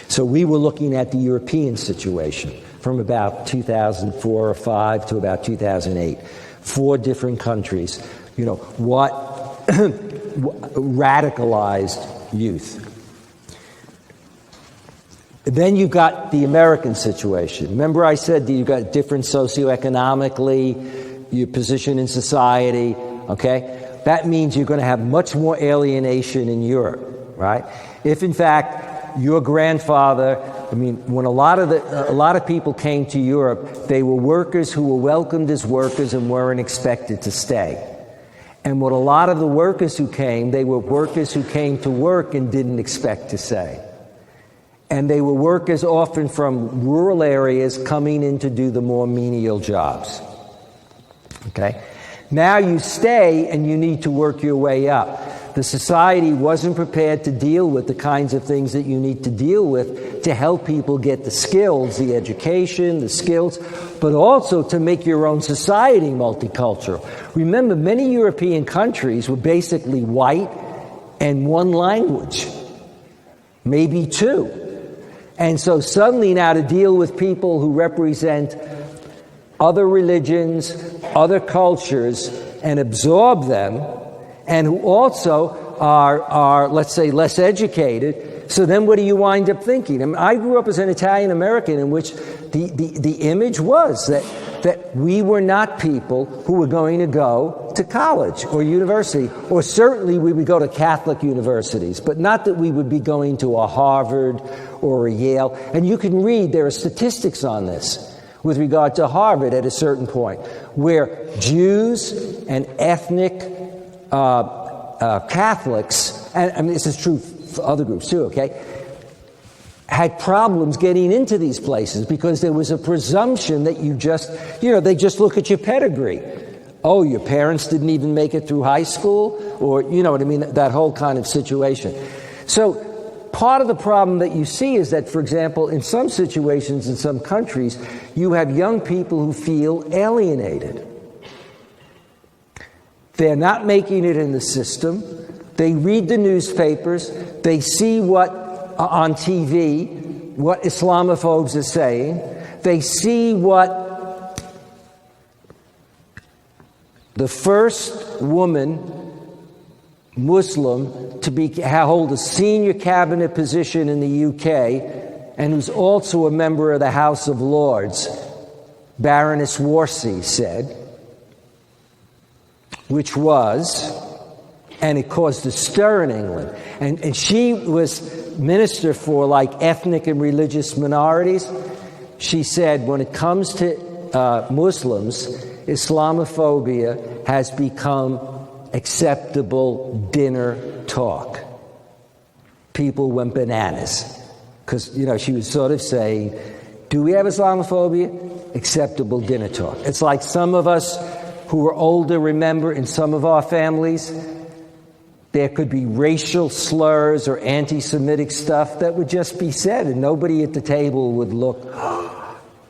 So we were looking at the European situation from about 2004 or 5 to about 2008. 4 different countries. What radicalized youth. Then you've got the American situation. Remember I said that you've got different socioeconomically, your position in society, okay? That means you're going to have much more alienation in Europe, right? If in fact your grandfather, when a lot of people came to Europe, they were workers who were welcomed as workers and weren't expected to stay. And what a lot of the workers who came, they were workers who came to work and didn't expect to stay. And they were workers often from rural areas coming in to do the more menial jobs. Okay? Now you stay and you need to work your way up. The society wasn't prepared to deal with the kinds of things that you need to deal with to help people get the skills, the education, the skills, but also to make your own society multicultural. Remember, many European countries were basically white, and one language, maybe two. And so suddenly now to deal with people who represent other religions, other cultures, and absorb them, and who also are, let's say, less educated. So then what do you wind up thinking? I mean, I grew up as an Italian American in which the image was that we were not people who were going to go to college or university, or certainly we would go to Catholic universities, but not that we would be going to a Harvard or a Yale. And you can read, there are statistics on this with regard to Harvard at a certain point, where Jews and ethnic Catholics, and I mean, this is true for other groups too, okay, had problems getting into these places because there was a presumption that they just look at your pedigree. Oh, your parents didn't even make it through high school? Or, you know what I mean, that whole kind of situation. So part of the problem that you see is that, for example, in some situations in some countries, you have young people who feel alienated. They're not making it in the system. They read the newspapers. They see what on TV, what Islamophobes are saying. They see what the first woman, Muslim, to hold a senior cabinet position in the UK, and who's also a member of the House of Lords, Baroness Wolsey, said, which was, and it caused a stir in England. And she was minister for like ethnic and religious minorities. She said, when it comes to Muslims, Islamophobia has become acceptable dinner talk. People went bananas. Because, she was sort of saying, do we have Islamophobia? Acceptable dinner talk. It's like some of us who are older remember in some of our families, there could be racial slurs or anti-Semitic stuff that would just be said, and nobody at the table would look,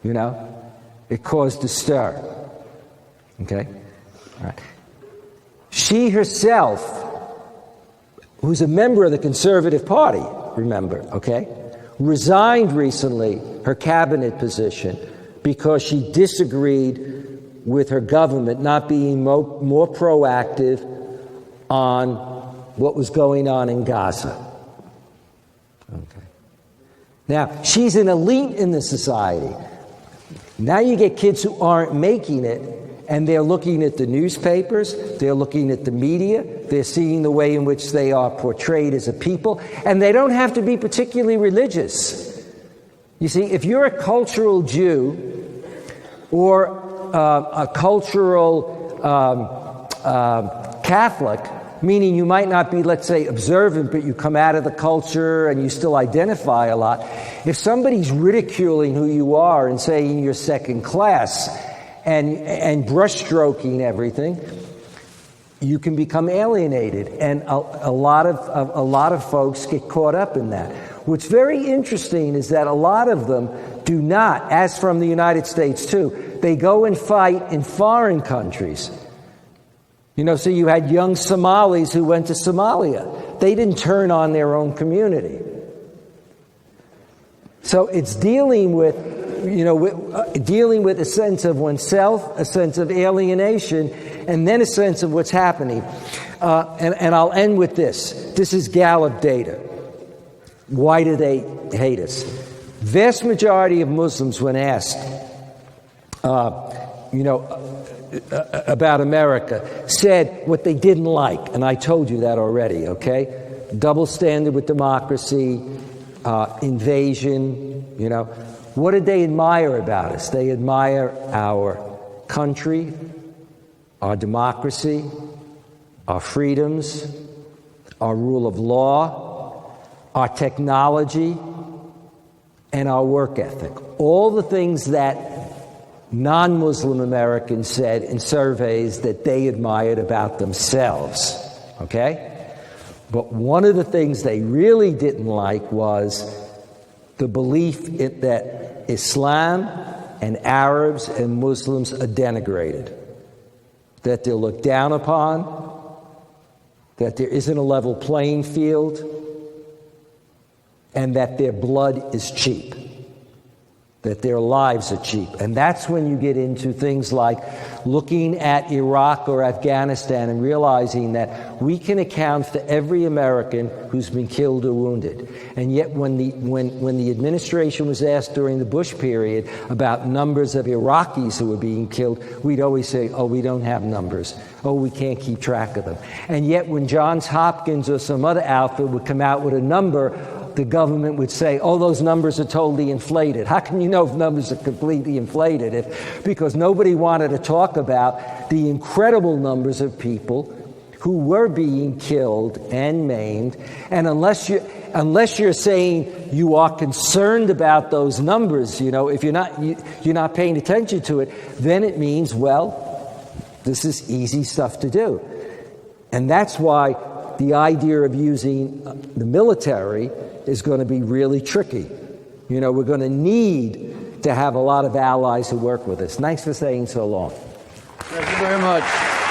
It caused a stir. Okay? All right. She herself, who's a member of the Conservative Party, remember, okay, resigned recently her cabinet position because she disagreed with her government not being more proactive on what was going on in Gaza. Okay. Now, she's an elite in the society. Now you get kids who aren't making it, and they're looking at the newspapers, they're looking at the media, they're seeing the way in which they are portrayed as a people, and they don't have to be particularly religious. You see, if you're a cultural Jew or a cultural Catholic, meaning you might not be, let's say, observant, but you come out of the culture and you still identify a lot. If somebody's ridiculing who you are and saying you're second class and brushstroking everything, you can become alienated, and a lot of folks get caught up in that. What's very interesting is that a lot of them do not, as from the United States too, they go and fight in foreign countries. So you had young Somalis who went to Somalia. They didn't turn on their own community. So it's dealing with a sense of oneself, a sense of alienation, and then a sense of what's happening. And I'll end with this. This is Gallup data. Why do they hate us? Vast majority of Muslims, when asked, about America, said what they didn't like, and I told you that already, okay? Double standard with democracy, invasion, What did they admire about us? They admire our country, our democracy, our freedoms, our rule of law, our technology, and our work ethic. All the things that non-Muslim Americans said in surveys that they admired about themselves, okay? But one of the things they really didn't like was the belief that Islam and Arabs and Muslims are denigrated, that they're looked down upon, that there isn't a level playing field, and that their blood is cheap, that their lives are cheap. And that's when you get into things like looking at Iraq or Afghanistan and realizing that we can account for every American who's been killed or wounded. And yet when the administration was asked during the Bush period about numbers of Iraqis who were being killed, we'd always say, oh, we don't have numbers. Oh, we can't keep track of them. And yet when Johns Hopkins or some other outfit would come out with a number, the government would say, oh, those numbers are totally inflated. How can you know if numbers are completely inflated? Because nobody wanted to talk about the incredible numbers of people who were being killed and maimed. And unless you're saying you are concerned about those numbers, if you're not paying attention to it, then it means, well, this is easy stuff to do. And that's why the idea of using the military is going to be really tricky. We're going to need to have a lot of allies who work with us. Thanks for staying so long. Thank you very much.